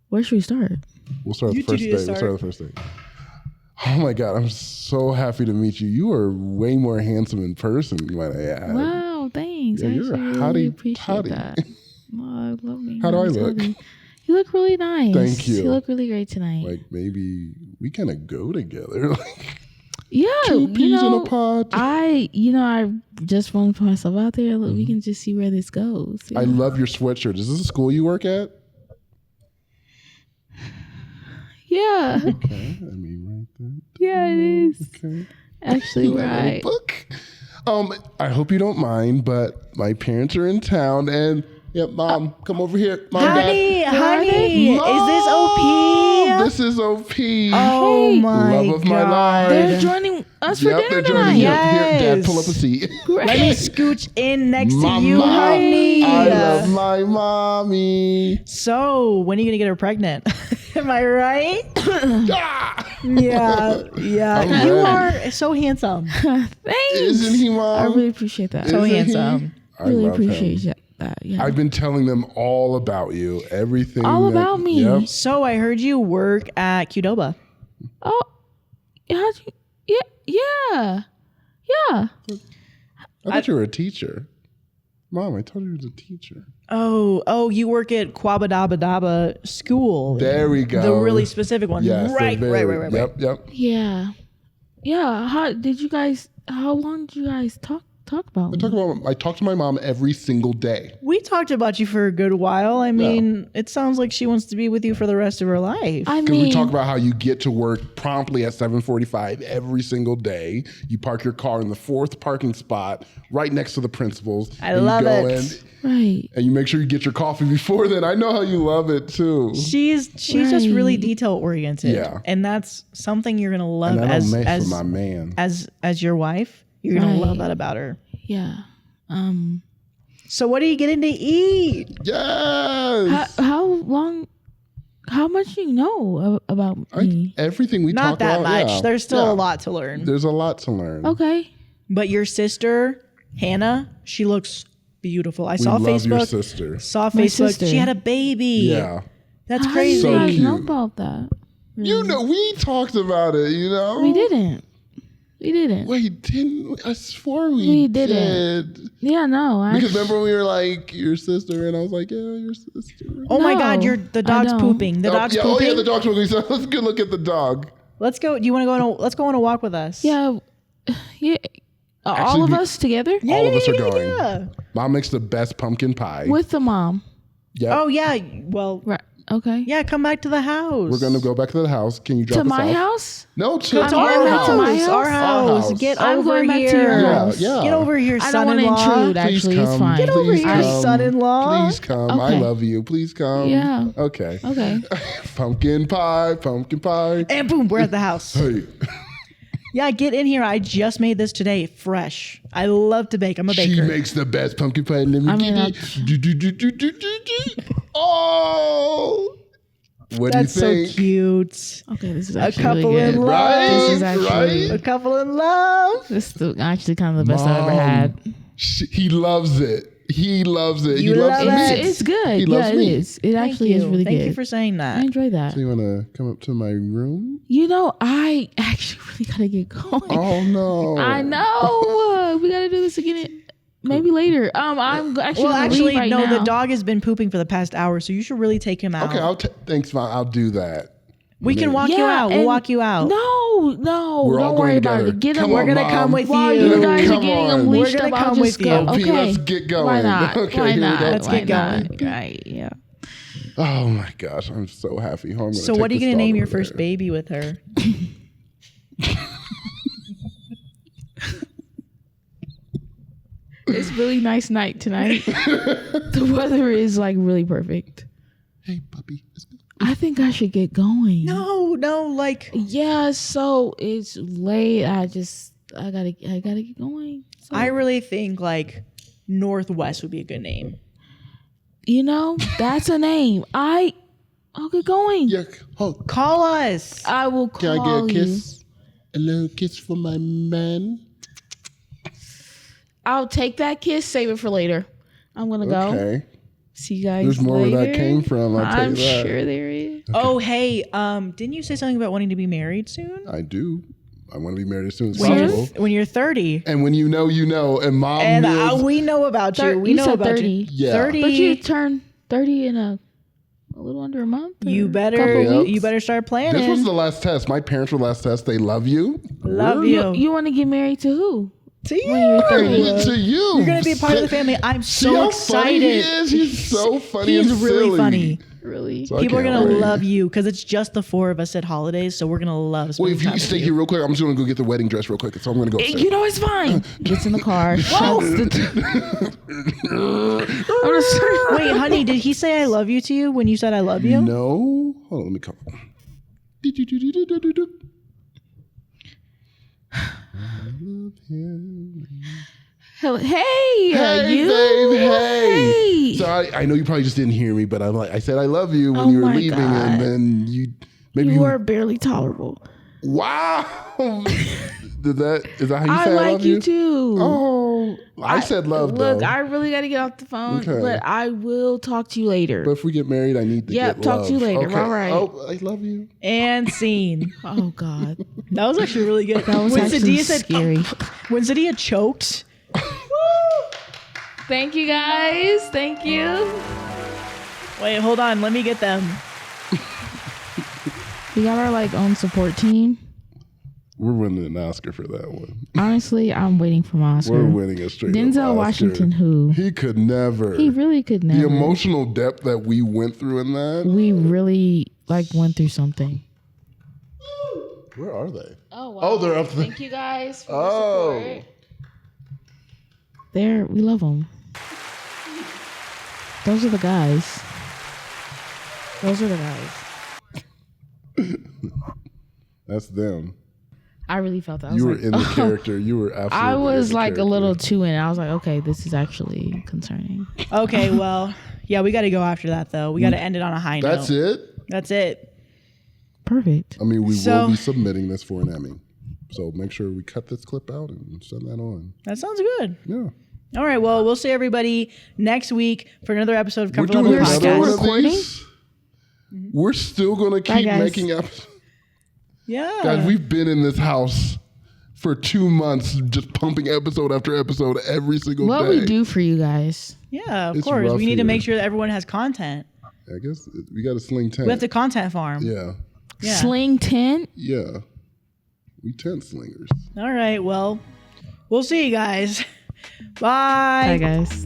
Where should we start? We'll start You the first two date. do We'll start. start the first date. Oh my God, I'm so happy to meet you. You are way more handsome in person, might I add. Wow, thanks. Yeah, I you're a actually hottie really appreciate toddy. that. Oh, I love me. How do I I'm look? totally- You look really nice. Thank you. You look really great tonight. Like maybe we kind of go together. Like yeah, 2 peas in a pod. I just want to put myself out there. Look, we can just see where this goes. I love your sweatshirt. Is this a school you work at? Yeah, Okay, let me write that. yeah, it is. Okay. Actually, That little right. book. I hope you don't mind, but my parents are in town, and Mom, come over here. Mom, Honey, Dad. honey, Mom, is this OP? This is OP. Oh Hey. my Love of my God. life. They're joining us for Yep, dinner they're tonight. joining you. Here, Dad, Yes. pull up a seat. Great. Let me scooch in next to Mama, you, honey. I love my mommy. So, when are you going to get her pregnant? Am I right? Ah! Yeah. I'm You ready. are so handsome. Thanks. Isn't he, Mom? I really appreciate that. So Isn't he? handsome. I really love appreciate him. that. Yeah. I've been telling them all about you. Everything. All about me. Yep. So, I heard you work at Qdoba. Oh, how'd you? Yeah. I thought you were a teacher. Mom, I told you you was a teacher. Oh, you work at Quabadabadaba School. There we go. The really specific one. Yes, Right. Yep. Yeah. How long did you guys talk about me? I talk to my mom every single day. We talked about you for a good while. I mean, it sounds like she wants to be with you for the rest of her life. I Because we mean, talk about how you get to work promptly at 7:45 every single day. You park your car in the 4th parking spot right next to the principal's. I and love you go it. right. and you make sure you get your coffee before then. I know how you love it too. She's just really detail oriented. Yeah. And that's something you're gonna love And I don't mess as with my man. as your wife. You're gonna Right. love that about her. Yeah. So what are you getting to eat? Yes. How much do you know about me? Everything we Not talk that about. much. Yeah. There's still Yeah. a lot to learn. There's a lot to learn. Okay. But your sister, Hannah, she looks beautiful. I saw love Facebook. your sister. Saw My Facebook. sister. She had a baby. Yeah. That's How crazy. do you So guys know cute. about that? You know, we talked about it, you know? We didn't. Wait, didn't I swore we We did. didn't. Yeah, no. Because remember when we were like, your sister, and I was like, yeah, your sister. Oh my No, God, the dog's I don't. pooping. The dog's pooping. Oh yeah, the dog's pooping. So let's go look at the dog. Let's go. Do you want to go on let's go on a walk with us? Yeah. Yeah. All Actually, of we- us together All of us are going. Yeah. Mom makes the best pumpkin pie. with the mom. Yeah. Oh yeah. Well, Right. Okay. yeah. Come back to the house. We're gonna go back to the house. Can you drop To us my off? house? No, to I'm our going back house. to my house? Our Our house. house. Get I'm over going back to here. your Yeah, house. yeah. Get over here, I don't want to son-in-law. intrude. Please Actually, come. it's fine. Get over Please here, come. son-in-law. Please come. I Okay. love you. Please come. Yeah. Okay. Okay. Pumpkin pie. Pumpkin pie. And boom, we're at the house. Hey. Yeah, get in here. I just made this today, fresh. I love to bake. I'm a She baker. makes the best pumpkin pie. Let me I mean, give it. Do. Oh. What That's do so you think? cute. Okay. This is A actually couple really in good. love. Right? This is actually- A Right? couple in love. This is actually kind of the best I've ever Mom. had. He loves it. He loves it. You he loves love me. it? It's good. He Yeah, loves it me. is. It actually is really Thank good. you for saying I that. enjoy that. So you want to come up to my room? You know, I actually really gotta get going. Oh no! I know. We gotta do this again maybe later. I'm actually Well, actually, right no. now. The dog has been pooping for the past hour, so you should really take him out. Okay, thanks, Mom. I'll do that. We can walk you out. We'll walk you out. No, We're all don't worry going about together. it. Get him. Come We're on, gonna Mom. come with While you. you guys Come are getting on. unleashed, We're gonna I'll come just with go. you. Okay, Okay, let's get going. Why not? Okay, Why here we not? go. Let's Why get going. not? Right? Yeah. Oh my gosh, I'm so happy. So what are you gonna name your first baby with her? It's really nice night tonight. The weather is like really perfect. Hey, puppy. I think I should get going. No, like Yeah, so it's late. I gotta get going. So, I really think like Northwest would be a good name. you know, that's a name. I'll get going. Yeah. Oh, Call us. I will can call I get a you. kiss? A little kiss for my man. I'll take that kiss. Save it for later. I'm gonna go. Okay. See you guys. There's more later. where that came from. I'll tell I'm you that. sure there is. Oh, hey, didn't you say something about wanting to be married soon? I do. I want to be married as soon as When possible. when you're 30. And when you know, you know. And Mom And knows. we know about you. We You know said about 30. you. Yeah. 30. But you turn 30 in a little under a month. You or better couple weeks? you better start planning. This was the last test. My parents were last test. They love you. Love you. You want to get married to who? To you. When you're 30. To you. You're gonna be a part of the family. I'm See so how excited. funny he is? He's so funny He's and really silly. funny. Really? So I People are can't gonna wait. love you because it's just the four of us at holidays, so we're gonna love Wait, spending if you time stay with here real quick, I'm just gonna go get the wedding dress real quick. So I'm gonna go. You know, it's fine. Gets in the car. I'm gonna start. Wait, honey, did he say I love you to you when you said I love you? No. Hold on, let me call. Hey, Hey, you. babe, hey. Hey. So I know you probably just didn't hear me, but I'm like, I said I love you when Oh you were my leaving, God. and then maybe You are barely tolerable. Wow. Is that how you I say I like love you too. Oh, I said love Look, though. I really got to get off the phone, Okay. but I will talk to you later. But if we get married, I need to Yep, get talk love. to you later. Okay. All right. Oh, I love you. And scene. Oh God, That was actually really good. that was when actually Sadia said, scary. when Sadia choked. Thank you guys. Thank you. Wait, hold on. Let me get them. We got our own support team. We're winning an Oscar for that one. Honestly, I'm waiting for my Oscar. We're winning a straight up Denzel Oscar. Washington, who He could never. he really could never. The emotional depth that we went through in that. We really went through something. Where are they? Oh wow. Oh, they're up there. Thank you guys for Oh. the support. We love them. Those are the guys. That's them. I really felt that. I You were was in the character. You were absolutely. I was in the a character. little too in. I was like, okay, this is actually concerning. Okay, well, yeah, we got to go after that though. We got to end it on a high note. That's it. That's it. Perfect. I mean, we So- will be submitting this for an Emmy. So make sure we cut this clip out and send that on. That sounds good. Yeah. All right, well, we'll see everybody next week for another episode of We're Comfort doing Level We're still another one Podcast. of recording? these. We're still going to Bye, keep guys. making episodes. Yeah. Guys, we've been in this house for 2 months just pumping episode after episode every single What day. we do for you guys? Yeah, of It's course. rough We need to here. make sure that everyone has content. I guess we got to sling tent. We have to content farm. Yeah. Yeah. Sling tent. Yeah. We tent slingers. All right, well, we'll see you guys. Bye, Bye. guys.